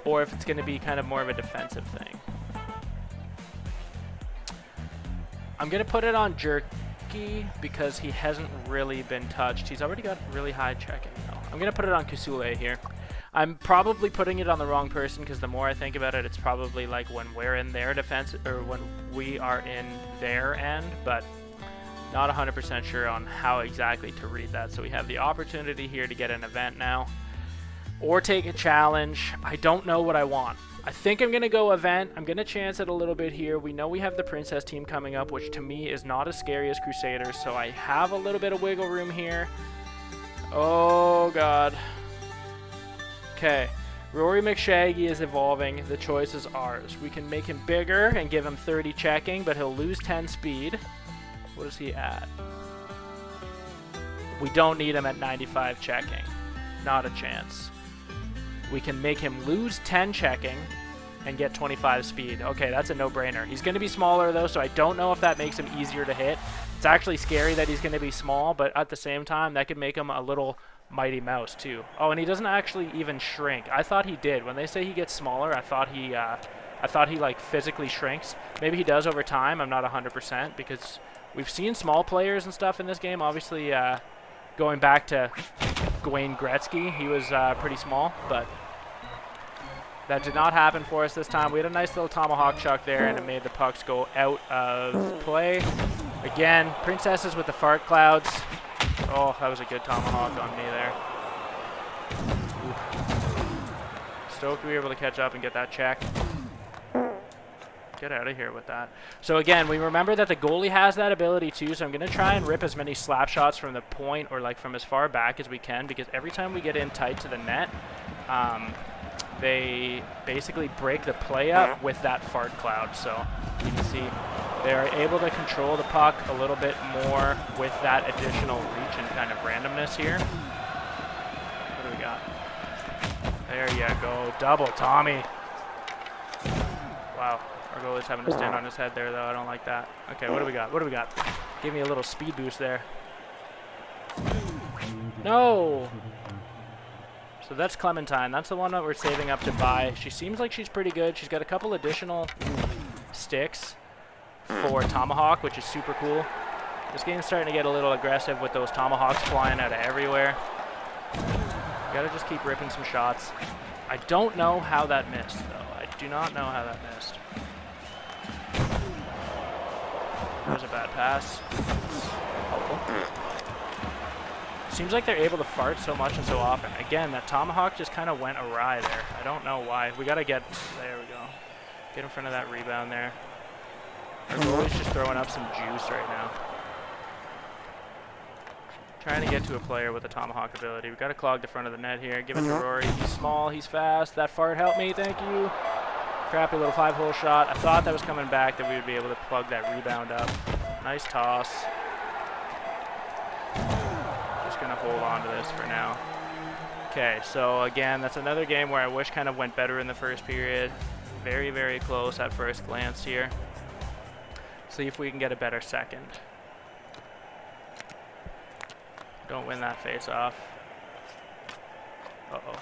or if it's going to be kind of more of a defensive thing. I'm going to put it on Jerky because he hasn't really been touched. He's already got really high checking though. I'm going to put it on Kusule here. I'm probably putting it on the wrong person, because the more I think about it, it's probably like when we're in their defense, or when we are in their end, but not 100% sure on how exactly to read that. So we have the opportunity here to get an event now, or take a challenge. I don't know what I want. I think I'm going to go event. I'm going to chance it a little bit here. We know we have the Princess team coming up, which to me is not as scary as Crusaders, so I have a little bit of wiggle room here. Oh, God. Okay. Rory McShaggy is evolving. The choice is ours. We can make him bigger and give him 30 checking, but he'll lose 10 speed. What is he at? We don't need him at 95 checking. Not a chance. We can make him lose 10 checking and get 25 speed. Okay, that's a no-brainer. He's going to be smaller, though, so I don't know if that makes him easier to hit. It's actually scary that he's going to be small, but at the same time, that could make him a little Mighty Mouse, too. Oh, and he doesn't actually even shrink. I thought he did. When they say he gets smaller, I thought he like, physically shrinks. Maybe he does over time. I'm not 100%, because we've seen small players and stuff in this game. Obviously, going back to Wayne Gretzky, he was pretty small, but That did not happen for us this time. We had a nice little tomahawk chuck there, and it made the pucks go out of play. Again, princesses with the fart clouds. Oh, that was a good tomahawk on me there. Oof. Stoked we were able to catch up and get that check. Get out of here with that. So again, we remember that the goalie has that ability too, so I'm going to try and rip as many slap shots from the point or like from as far back as we can, because every time we get in tight to the net, they basically break the play up with that fart cloud. So you can see they're able to control the puck a little bit more with that additional reach and kind of randomness here. What do we got? There you go. Double Tommy. Wow. Our goalie's having to stand on his head there, though. I don't like that. Okay, what do we got? What do we got? Give me a little speed boost there. No! So that's Clementine. That's the one that we're saving up to buy. She seems like she's pretty good. She's got a couple additional sticks for Tomahawk, which is super cool. This game's starting to get a little aggressive with those Tomahawks flying out of everywhere. You gotta just keep ripping some shots. I don't know how that missed, though. I do not know how that missed. That was a bad pass. Helpful. Seems like they're able to fart so much and so often. Again, that Tomahawk just kind of went awry there. I don't know why. We got to get... There we go. Get in front of that rebound there. Our goalie's just throwing up some juice right now. Trying to get to a player with a Tomahawk ability. We've got to clog the front of the net here. Give it to Rory. He's small. He's fast. That fart helped me. Thank you. Crappy little 5-hole shot. I thought that was coming back, that we would be able to plug that rebound up. Nice toss. Just going to hold on to this for now. Okay, so again, that's another game where I wish kind of went better in the first period. Very, very close at first glance here. See if we can get a better second. Don't win that face-off. Uh-oh.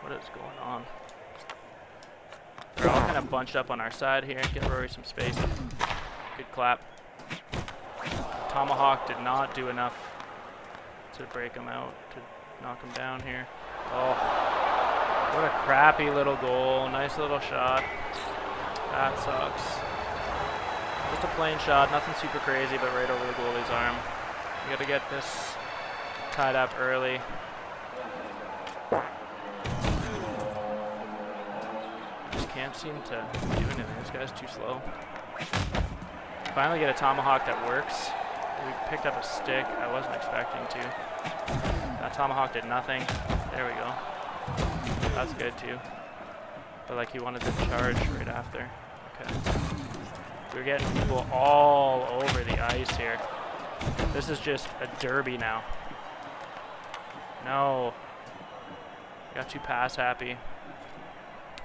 What is going on? They're all kind of bunched up on our side here. Get Rory some space. Good clap. Tomahawk did not do enough to break him out, to knock him down here. Oh, what a crappy little goal. Nice little shot. That sucks. Just a plain shot, nothing super crazy, but right over the goalie's arm. We got to get this tied up early. Can't seem to do anything. This guy's too slow. Finally get a Tomahawk that works. We picked up a stick. I wasn't expecting to. That Tomahawk did nothing. There we go. That's good too. But like he wanted to charge right after. Okay. We're getting people all over the ice here. This is just a derby now. No. Got too pass happy.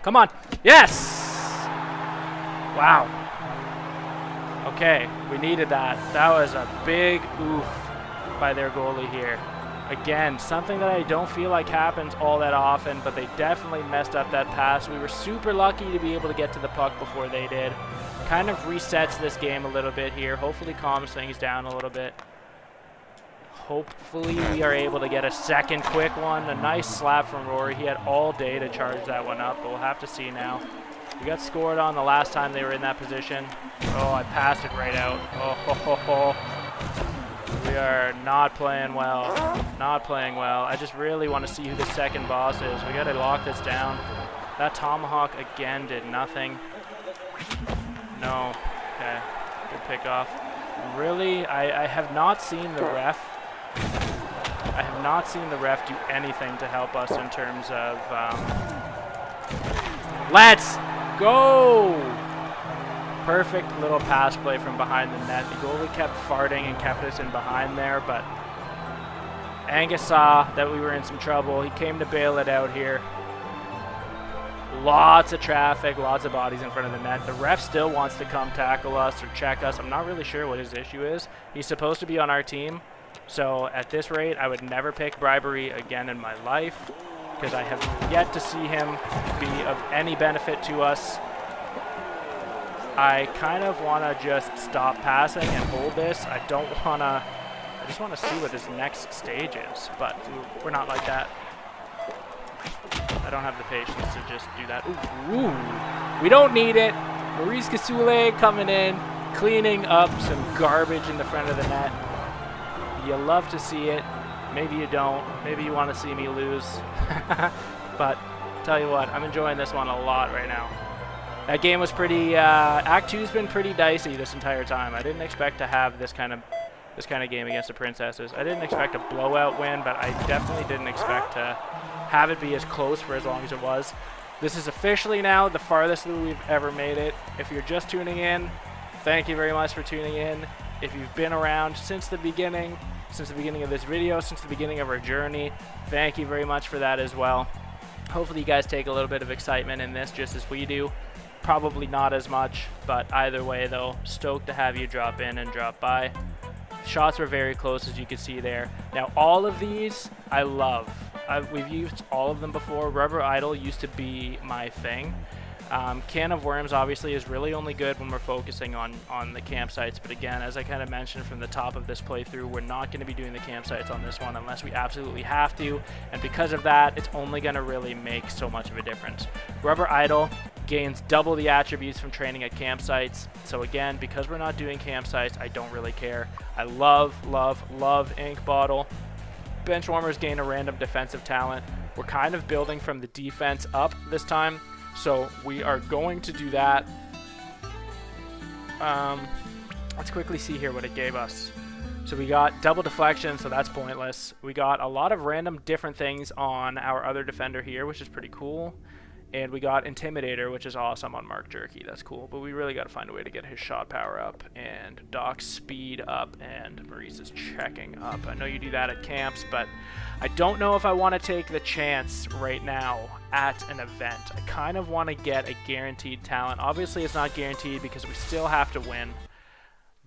Come on. Yes! Wow. Okay, we needed that. That was a big oof by their goalie here. Again, something that I don't feel like happens all that often, but they definitely messed up that pass. We were super lucky to be able to get to the puck before they did. Kind of resets this game a little bit here. Hopefully calms things down a little bit. Hopefully we are able to get a second quick one. A nice slap from Rory. He had all day to charge that one up, but we'll have to see now. We got scored on the last time they were in that position. Oh, I passed it right out. Oh, ho, ho, ho. We are not playing well. Not playing well. I just really want to see who the second boss is. We got to lock this down. That Tomahawk again did nothing. No. Okay. Good pickoff. Really, I have not seen the ref. I have not seen the ref do anything to help us in terms of... Let's go! Perfect little pass play from behind the net. The goalie kept farting and kept us in behind there, but Angus saw that we were in some trouble. He came to bail it out here. Lots of traffic, lots of bodies in front of the net. The ref still wants to come tackle us or check us. I'm not really sure what his issue is. He's supposed to be on our team. So at this rate, I would never pick Briberee again in my life because I have yet to see him be of any benefit to us. I kind of want to just stop passing and hold this. I don't want to... I just want to see what his next stage is, but we're not like that. I don't have the patience to just do that. Ooh. We don't need it. Maurice Kasule coming in, cleaning up some garbage in the front of the net. You love to see it. Maybe you don't. Maybe you want to see me lose. But tell you what, I'm enjoying this one a lot right now. That game was pretty, Act 2's been pretty dicey this entire time. I didn't expect to have this kind of game against the Princesses. I didn't expect a blowout win, but I definitely didn't expect to have it be as close for as long as it was. This is officially now the farthest that we've ever made it. If you're just tuning in, thank you very much for tuning in. If you've been around since the beginning of this video, since the beginning of our journey, thank you very much for that as well. Hopefully you guys take a little bit of excitement in this just as we do. Probably not as much, but either way though, stoked to have you drop in and drop by. Shots were very close, as you can see there. Now all of these I love. We've used all of them before. Rubber Idol used to be my thing. Can of Worms obviously is really only good when we're focusing on the campsites, but again, as I kind of mentioned from the top of this playthrough, we're not going to be doing the campsites on this one unless we absolutely have to, and because of that, it's only going to really make so much of a difference. Rubber Idol gains double the attributes from training at campsites, so again, because we're not doing campsites, I don't really care. I love Ink Bottle. Benchwarmers gain a random defensive talent. We're kind of building from the defense up this time, so we are going to do that. Let's quickly see here what it gave us. So we got double deflection, so that's pointless. We got a lot of random different things on our other defender here, which is pretty cool. And we got Intimidator, which is awesome on Mark Jerky. That's cool, but we really got to find a way to get his shot power up and Doc's speed up and Maurice's checking up. I know you do that at camps, but I don't know if I want to take the chance right now at an event. I kind of want to get a guaranteed talent. Obviously, it's not guaranteed because we still have to win,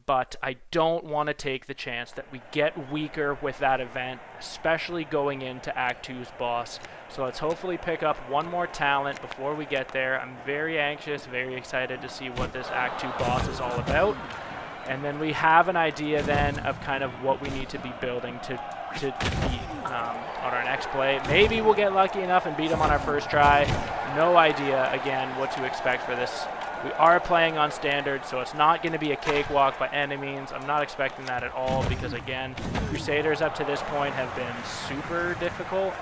but I don't want to take the chance that we get weaker with that event, especially going into Act 2's boss. So let's hopefully pick up one more talent before we get there. I'm very anxious, very excited to see what this Act 2 boss is all about. And then we have an idea then of kind of what we need to be building to defeat on our next play. Maybe we'll get lucky enough and beat him on our first try. No idea, again, what to expect for this. We are playing on standard, so it's not going to be a cakewalk by any means. I'm not expecting that at all because, again, Crusaders up to this point have been super difficult.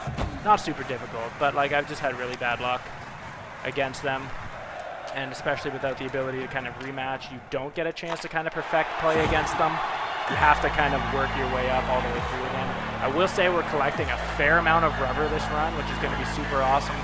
Not super difficult, but like I've just had really bad luck against them. And especially without the ability to kind of rematch, you don't get a chance to kind of perfect play against them. You have to kind of work your way up all the way through again. I will say we're collecting a fair amount of rubber this run, which is going to be super awesome.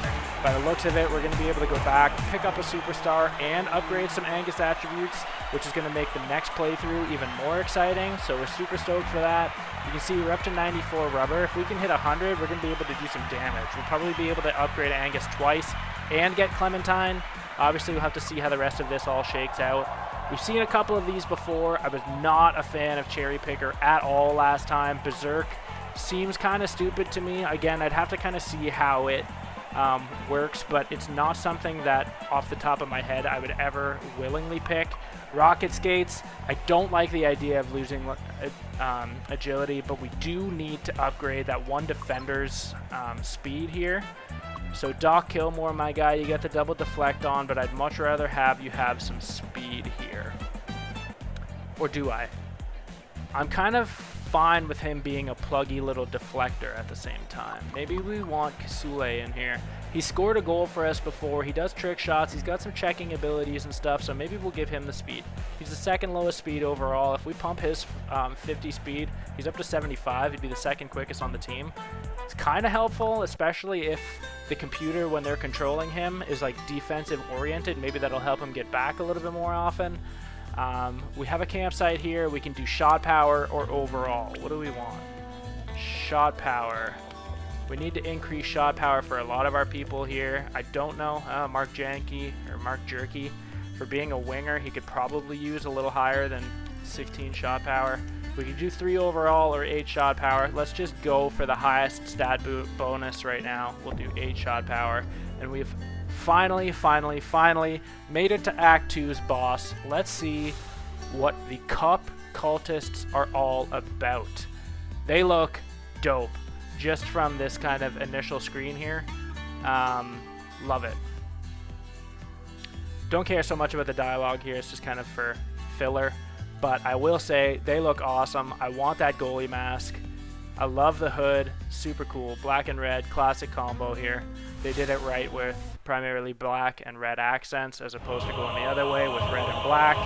By the looks of it, we're going to be able to go back, pick up a superstar, and upgrade some Angus attributes, which is going to make the next playthrough even more exciting. So we're super stoked for that. You can see we're up to 94 rubber. If we can hit 100, we're going to be able to do some damage. We'll probably be able to upgrade Angus twice and get Clementine. Obviously, we'll have to see how the rest of this all shakes out. We've seen a couple of these before. I was not a fan of Cherry Picker at all last time. Berserk seems kind of stupid to me. Again, I'd have to kind of see how it works, but it's not something that off the top of my head I would ever willingly pick. Rocket Skates, I don't like the idea of losing agility, but we do need to upgrade that one defender's speed here. So Doc Kilmore, my guy, you get the double deflect on, but I'd much rather have you have some speed here. Or do I? I'm kind of fine with him being a pluggy little deflector at the same time. Maybe we want Kasule in here. He scored a goal for us before. He does trick shots. He's got some checking abilities and stuff, so maybe we'll give him the speed. He's the second lowest speed overall. If we pump his 50 speed, he's up to 75. He'd be the second quickest on the team. It's kind of helpful, especially if the computer, when they're controlling him, is like defensive oriented. Maybe that'll help him get back a little bit more often. We have a campsite here. We can do shot power or overall. What do we want? Shot power. We need to increase shot power for a lot of our people here. I don't know. Mark Janky or Mark Jerky, for being a winger, he could probably use a little higher than 16 shot power. We could do 3 overall or 8 shot power. Let's just go for the highest stat bonus right now. We'll do 8 shot power. And we've finally made it to Act 2's boss. Let's see what the Cup Cultists are all about. They look dope just from this kind of initial screen here. Love it. Don't care so much about the dialogue here. It's just kind of for filler. But I will say they look awesome. I want that goalie mask. I love the hood. Super cool. Black and red. Classic combo here. They did it right with primarily black and red accents as opposed to going the other way with red and black.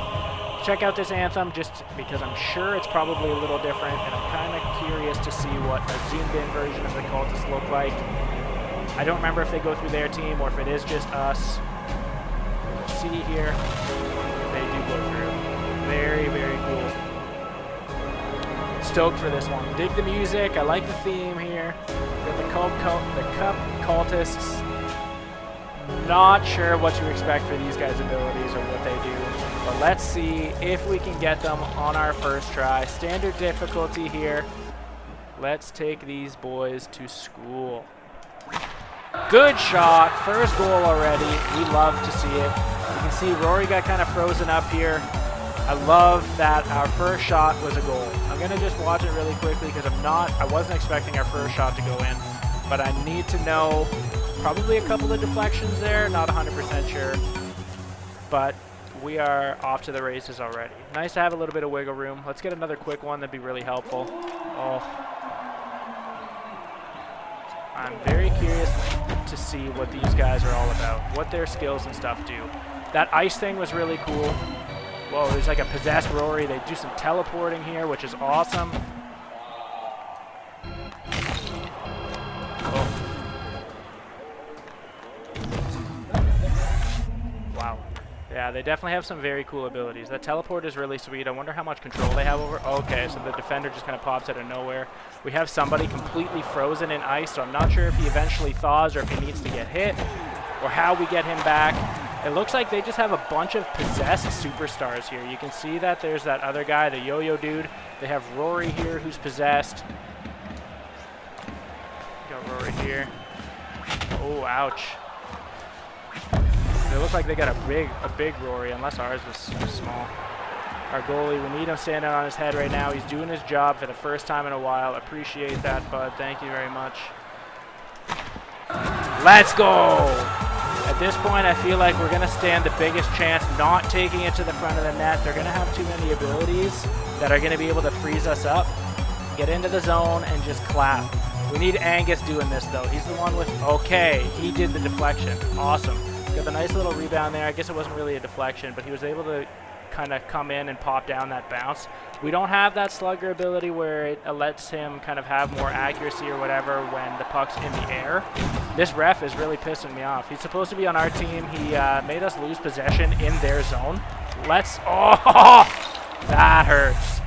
Check out this anthem just because I'm sure it's probably a little different, and I'm kind of curious to see what a zoomed-in version of the Cultists look like. I don't remember if they go through their team or if it is just us. Let's see here. They do go through. Very, very cool. Stoked for this one. Dig the music. I like the theme here. Got the Cup Cultists. Not sure what to expect for these guys' abilities or what they do. But let's see if we can get them on our first try. Standard difficulty here. Let's take these boys to school. Good shot. First goal already. We love to see it. You can see Rory got kind of frozen up here. I love that our first shot was a goal. I'm going to just watch it really quickly because I wasn't expecting our first shot to go in. But I need to know probably a couple of deflections there. Not 100% sure. But we are off to the races already. Nice to have a little bit of wiggle room. Let's get another quick one. That'd be really helpful. Oh. I'm very curious to see what these guys are all about, what their skills and stuff do. That ice thing was really cool. Whoa, there's like a possessed Rory. They do some teleporting here, which is awesome. Oh. Wow. Yeah, they definitely have some very cool abilities. That teleport is really sweet. I wonder how much control they have over... Okay, so the defender just kind of pops out of nowhere. We have somebody completely frozen in ice, so I'm not sure if he eventually thaws or if he needs to get hit or how we get him back. It looks like they just have a bunch of possessed superstars here. You can see that there's that other guy, the yo-yo dude. They have Rory here who's possessed. Got Rory here. Oh, ouch. They look like they got a big Rory, unless ours was small. Our goalie, we need him standing on his head right now. He's doing his job for the first time in a while. Appreciate that, bud. Thank you very much. Let's go! At this point, I feel like we're going to stand the biggest chance not taking it to the front of the net. They're going to have too many abilities that are going to be able to freeze us up, get into the zone, and just clap. We need Angus doing this, though. He's the one with... Okay, he did the deflection. Awesome. Got the nice little rebound there. I guess it wasn't really a deflection, but he was able to kind of come in and pop down that bounce. We don't have that slugger ability where it lets him kind of have more accuracy or whatever when the puck's in the air. This ref is really pissing me off. He's supposed to be on our team. He made us lose possession in their zone. Let's... Oh! That hurts.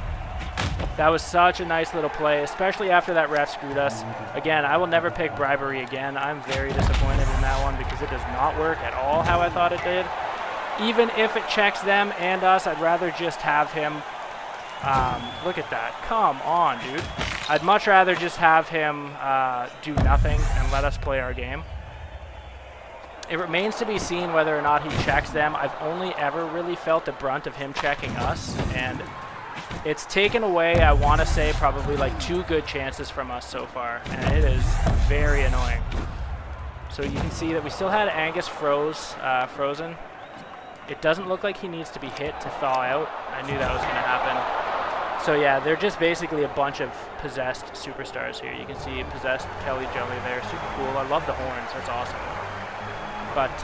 That was such a nice little play, especially after that ref screwed us. Again, I will never pick Briberee again. I'm very disappointed in that one because it does not work at all how I thought it did. Even if it checks them and us, I'd rather just have him... look at that. Come on, dude. I'd much rather just have him do nothing and let us play our game. It remains to be seen whether or not he checks them. I've only ever really felt the brunt of him checking us, and it's taken away, I want to say, probably like 2 good chances from us so far, and it is very annoying. So you can see that we still had Angus frozen. It doesn't look like he needs to be hit to thaw out. I knew that was going to happen. So yeah, they're just basically a bunch of possessed superstars here. You can see possessed Kelly Jelly there. Super cool. I love the horns. That's awesome. But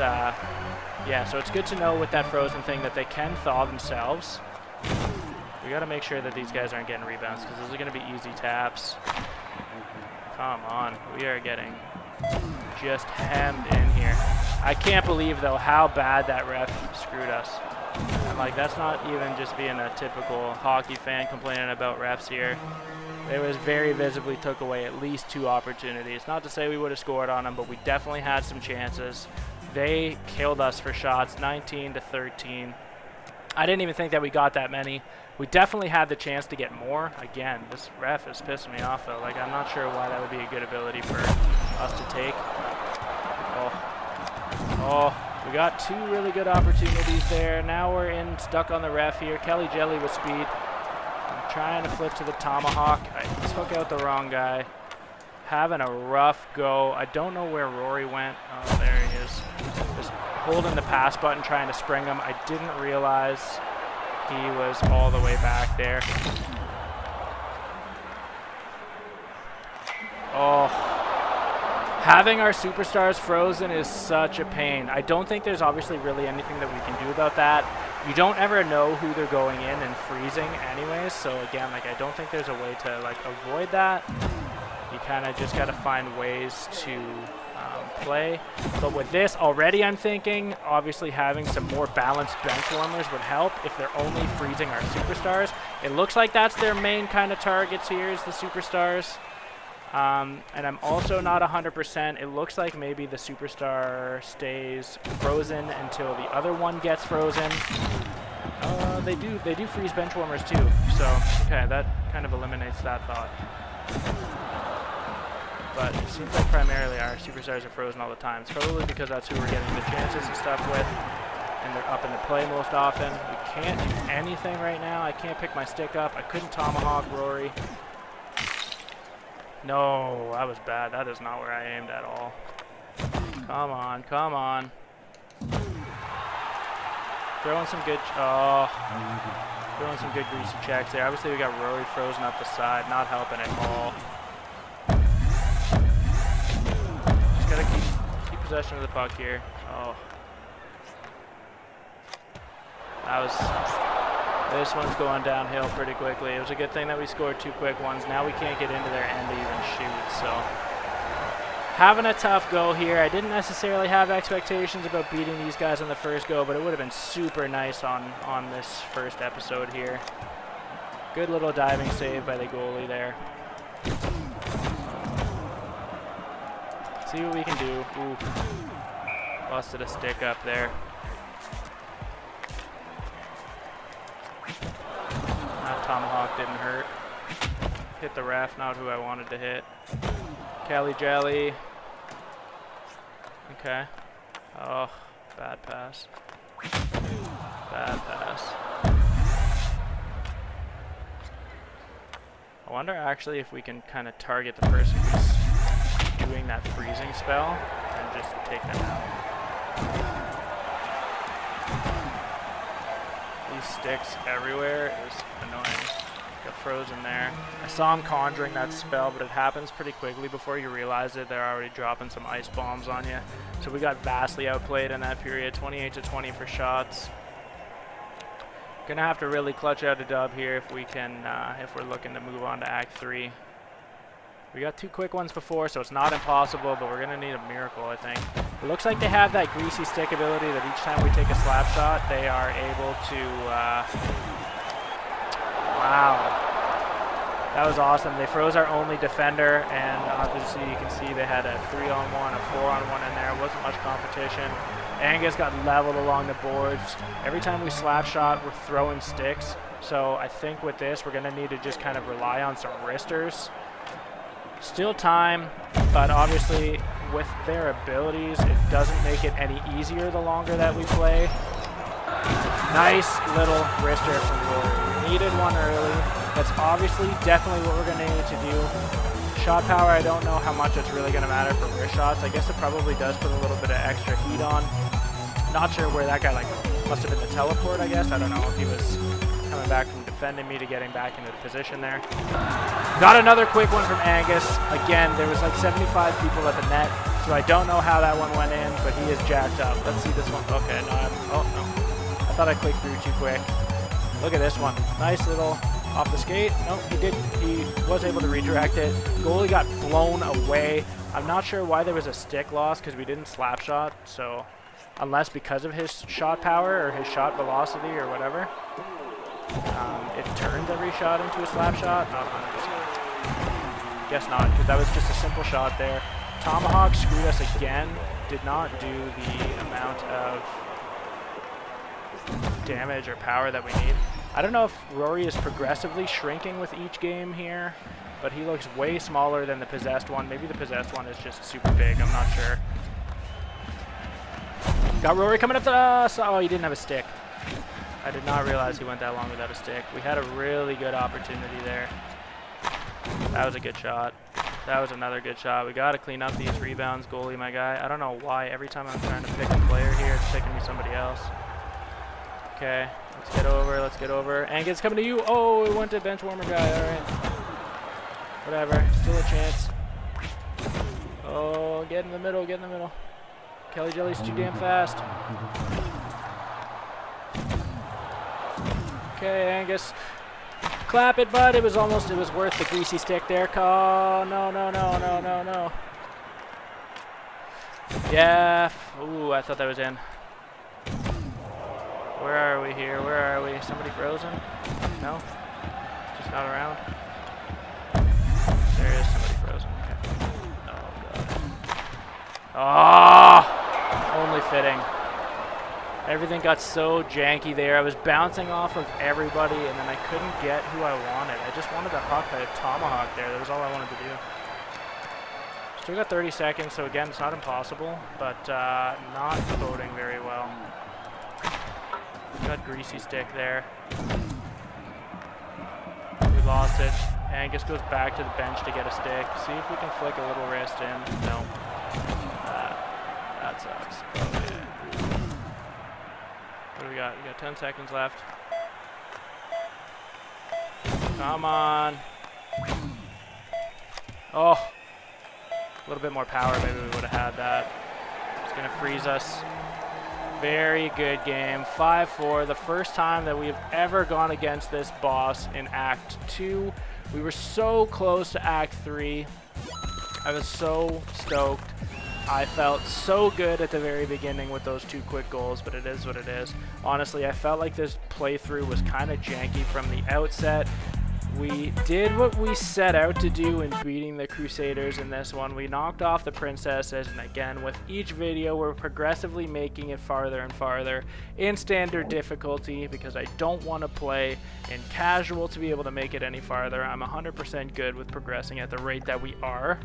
yeah, so it's good to know with that frozen thing that they can thaw themselves. We got to make sure that these guys aren't getting rebounds because those are going to be easy taps. Come on. We are getting just hemmed in here. I can't believe, though, how bad that ref screwed us. And, like, that's not even just being a typical hockey fan complaining about refs here. It was very visibly took away at least 2 opportunities. Not to say we would have scored on them, but we definitely had some chances. They killed us for shots, 19-13. I didn't even think that we got that many. We definitely had the chance to get more. Again, this ref is pissing me off, though. Like, I'm not sure why that would be a good ability for us to take. Oh, we got 2 really good opportunities there. Now we're stuck on the ref here. Kelly Jelly with speed. I'm trying to flip to the Tomahawk. I took out the wrong guy. having a rough go. I don't know where Rory went. Oh, there he is. Just holding the pass button, trying to spring him. I didn't realize he was all the way back there. Oh, having our superstars frozen is such a pain. I don't think there's obviously really anything that we can do about that. You don't ever know who they're going in and freezing anyways, so again, like, I don't think there's a way to like avoid that. You kind of just got to find ways to play. But with this already, I'm thinking obviously having some more balanced bench warmers would help if they're only freezing our superstars. It looks like that's their main kind of targets here is the superstars. And I'm also not 100%. It looks like maybe the superstar stays frozen until the other one gets frozen. They do freeze bench warmers too. So okay, that kind of eliminates that thought. But it seems like primarily our superstars are frozen all the time. It's probably because that's who we're getting the chances and stuff with, and they're up in the play most often. We can't do anything right now. I can't pick my stick up. I couldn't Tomahawk Rory. No, that was bad. That is not where I aimed at all. Come on, come on. Throwing some good, throwing some good greasy checks there. Obviously we got Rory frozen up the side, not helping at all. Just gotta keep possession of the puck here. Oh. This one's going downhill pretty quickly. It was a good thing that we scored 2 quick ones. Now we can't get into their end to even shoot, so. Having a tough go here. I didn't necessarily have expectations about beating these guys on the first go, but it would have been super nice on this first episode here. Good little diving save by the goalie there. See what we can do. Ooh. Busted a stick up there. That Tomahawk didn't hurt. Hit the ref, not who I wanted to hit. Cali Jelly. Okay. Oh, bad pass. Bad pass. I wonder actually if we can kind of target the person who's doing that freezing spell and just take them out. These sticks everywhere is annoying. Got frozen there. I saw him conjuring that spell, but it happens pretty quickly. Before you realize it, they're already dropping some ice bombs on you. So we got vastly outplayed in that period, 28-20 for shots. Gonna have to really clutch out a dub here if we can, if we're looking to move on to Act 3. We got 2 quick ones before, so it's not impossible, but we're gonna need a miracle, I think. It looks like they have that greasy stick ability that each time we take a slap shot, they are able to, wow. That was awesome. They froze our only defender, and obviously you can see they had a 3-on-1, a 4-on-1 in there. It wasn't much competition. Angus got leveled along the boards. Every time we slap shot, we're throwing sticks. So I think with this, we're gonna need to just kind of rely on some wristers. Still time, but obviously with their abilities, it doesn't make it any easier the longer that we play. Nice little wrister from Rory. We needed one early. That's obviously definitely what we're going to need to do. Shot power, I don't know how much it's really going to matter for wrist shots. I guess it probably does put a little bit of extra heat on. Not sure where that guy, like, must have been the teleport, I guess. I don't know if he was coming back from defending me to getting back into the position there. Got another quick one from Angus. Again, there was like 75 people at the net, so I don't know how that one went in, but he is jacked up. Let's see this one. Okay, no, oh, no. I thought I clicked through too quick. Look at this one. Nice little off the skate. No, he didn't. He was able to redirect it. Goalie got blown away. I'm not sure why there was a stick loss because we didn't slap shot, so unless because of his shot power or his shot velocity or whatever. It turns every shot into a slap shot. Not 100%. Guess not, because that was just a simple shot there. Tomahawk screwed us again. Did not do the amount of damage or power that we need. I don't know if Rory is progressively shrinking with each game here, but he looks way smaller than the possessed one. Maybe the possessed one is just super big. I'm not sure. Got Rory coming up to us. Oh, he didn't have a stick. I did not realize he went that long without a stick. We had a really good opportunity there. That was a good shot. That was another good shot. We got to clean up these rebounds, goalie, my guy. I don't know why. Every time I'm trying to pick a player here, it's picking me somebody else. Okay, let's get over. Let's get over. Angus coming to you. Oh, it went to bench warmer guy. All right. Whatever. Still a chance. Oh, get in the middle. Get in the middle. Kelly Jelly's too damn fast. Okay, Angus. Clap it, bud. It was worth the greasy stick there. Oh, no, no, no, no, no, no. Yeah. Ooh, I thought that was in. Where are we here? Where are we? Somebody frozen? No? Just not around? There is somebody frozen. Okay. Oh, God. Oh! Only fitting. Everything got so janky there. I was bouncing off of everybody, and then I couldn't get who I wanted. I just wanted to huck a Tomahawk there. That was all I wanted to do. Still got 30 seconds, so again, it's not impossible, but not boding very well. Got greasy stick there. We lost it. Angus goes back to the bench to get a stick. See if we can flick a little wrist in. No. That sucks. Okay. What do we got? We got 10 seconds left. Come on. Oh. A little bit more power. Maybe we would have had that. It's going to freeze us. Very good game. 5-4. The first time that we've ever gone against this boss in Act 2. We were so close to Act 3. I was so stoked. I felt so good at the very beginning with those 2 quick goals, but it is what it is. Honestly, I felt like this playthrough was kind of janky from the outset. We did what we set out to do in beating the Crusaders in this one. We knocked off the princesses, and again, with each video, we're progressively making it farther and farther in standard difficulty because I don't want to play in casual to be able to make it any farther. I'm 100% good with progressing at the rate that we are.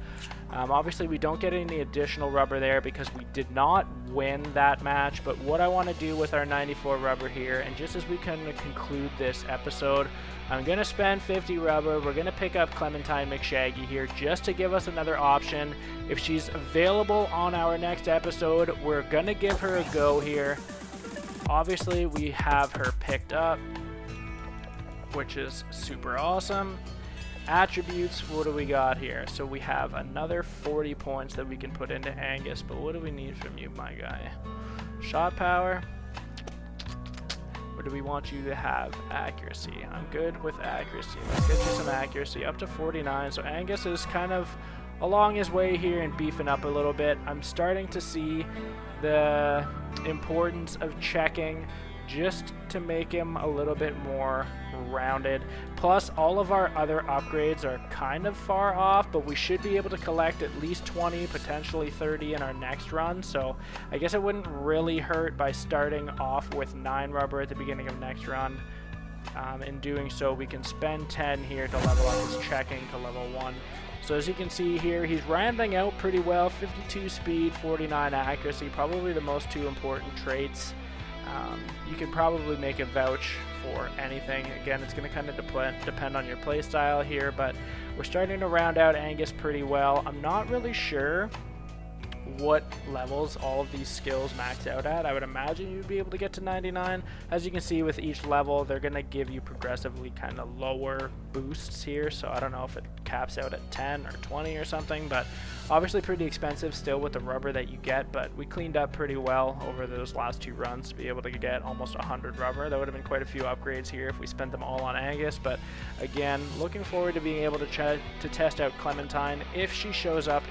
Obviously, we don't get any additional rubber there because we did not win that match, but what I want to do with our 94 rubber here, and just as we kind of conclude this episode, I'm going to spend 50 rubber. We're going to pick up Clementine McShaggy here just to give us another option. If she's available on our next episode, we're going to give her a go here. Obviously, we have her picked up, which is super awesome. Attributes, what do we got here? So we have another 40 points that we can put into Angus, but what do we need from you, my guy? Shot power. Or do we want you to have accuracy? I'm good with accuracy. Let's get you some accuracy. Up to 49. So Angus is kind of along his way here and beefing up a little bit. I'm starting to see the importance of checking just to make him a little bit more rounded. Plus, all of our other upgrades are kind of far off, but we should be able to collect at least 20, potentially 30 in our next run. So I guess it wouldn't really hurt by starting off with 9 rubber at the beginning of next run. In doing so, we can spend 10 here to level up his checking to level 1. So as you can see here, he's rounding out pretty well. 52 speed, 49 accuracy, probably the most 2 important traits. You could probably make a vouch for anything. Again, it's going to kind of depend on your play style here, but we're starting to round out Angus pretty well. I'm not really sure what levels all of these skills max out at. I would imagine you'd be able to get to 99. As you can see with each level, they're going to give you progressively kind of lower boosts here, so I don't know if it caps out at 10 or 20 or something, but obviously pretty expensive still with the rubber that you get, but we cleaned up pretty well over those last 2 runs to be able to get almost 100 rubber. That would have been quite a few upgrades here if we spent them all on Angus, but again, looking forward to being able to test out Clementine if she shows up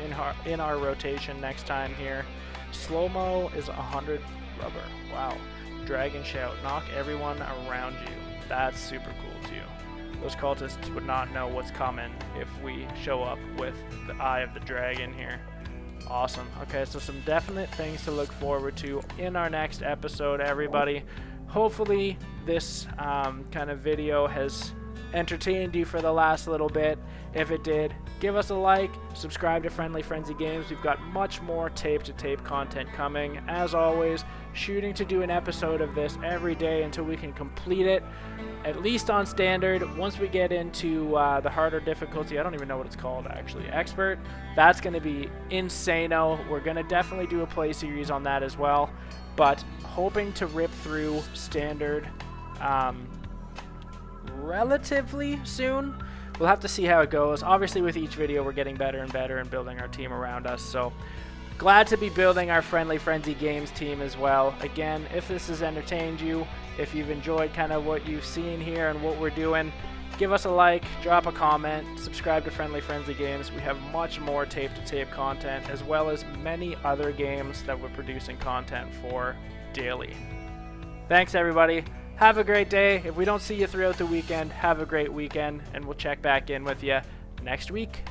in our rotation next time here. Slow-mo is 100 rubber. Wow. Dragon Shout. Knock everyone around you. That's super cool too. Those cultists would not know what's coming if we show up with the Eye of the Dragon here. Awesome. Okay, so some definite things to look forward to in our next episode, everybody. Hopefully this kind of video has entertained you for the last little bit. If it did, Give us a like, subscribe to Friendly Frenzy Games. We've got much more tape-to-tape content coming. As always, shooting to do an episode of this every day until we can complete it, at least on standard. Once we get into the harder difficulty, I don't even know what it's called actually, expert, that's going to be insano. We're going to definitely do a play series on that as well, but hoping to rip through standard relatively soon. We'll have to see how it goes. Obviously, with each video, we're getting better and better and building our team around us. So, glad to be building our Friendly Frenzy Games team as well. Again, if this has entertained you, if you've enjoyed kind of what you've seen here and what we're doing, give us a like, drop a comment, subscribe to Friendly Frenzy Games. We have much more tape-to-tape content, as well as many other games that we're producing content for daily. Thanks, everybody. Have a great day. If we don't see you throughout the weekend, have a great weekend, and we'll check back in with you next week.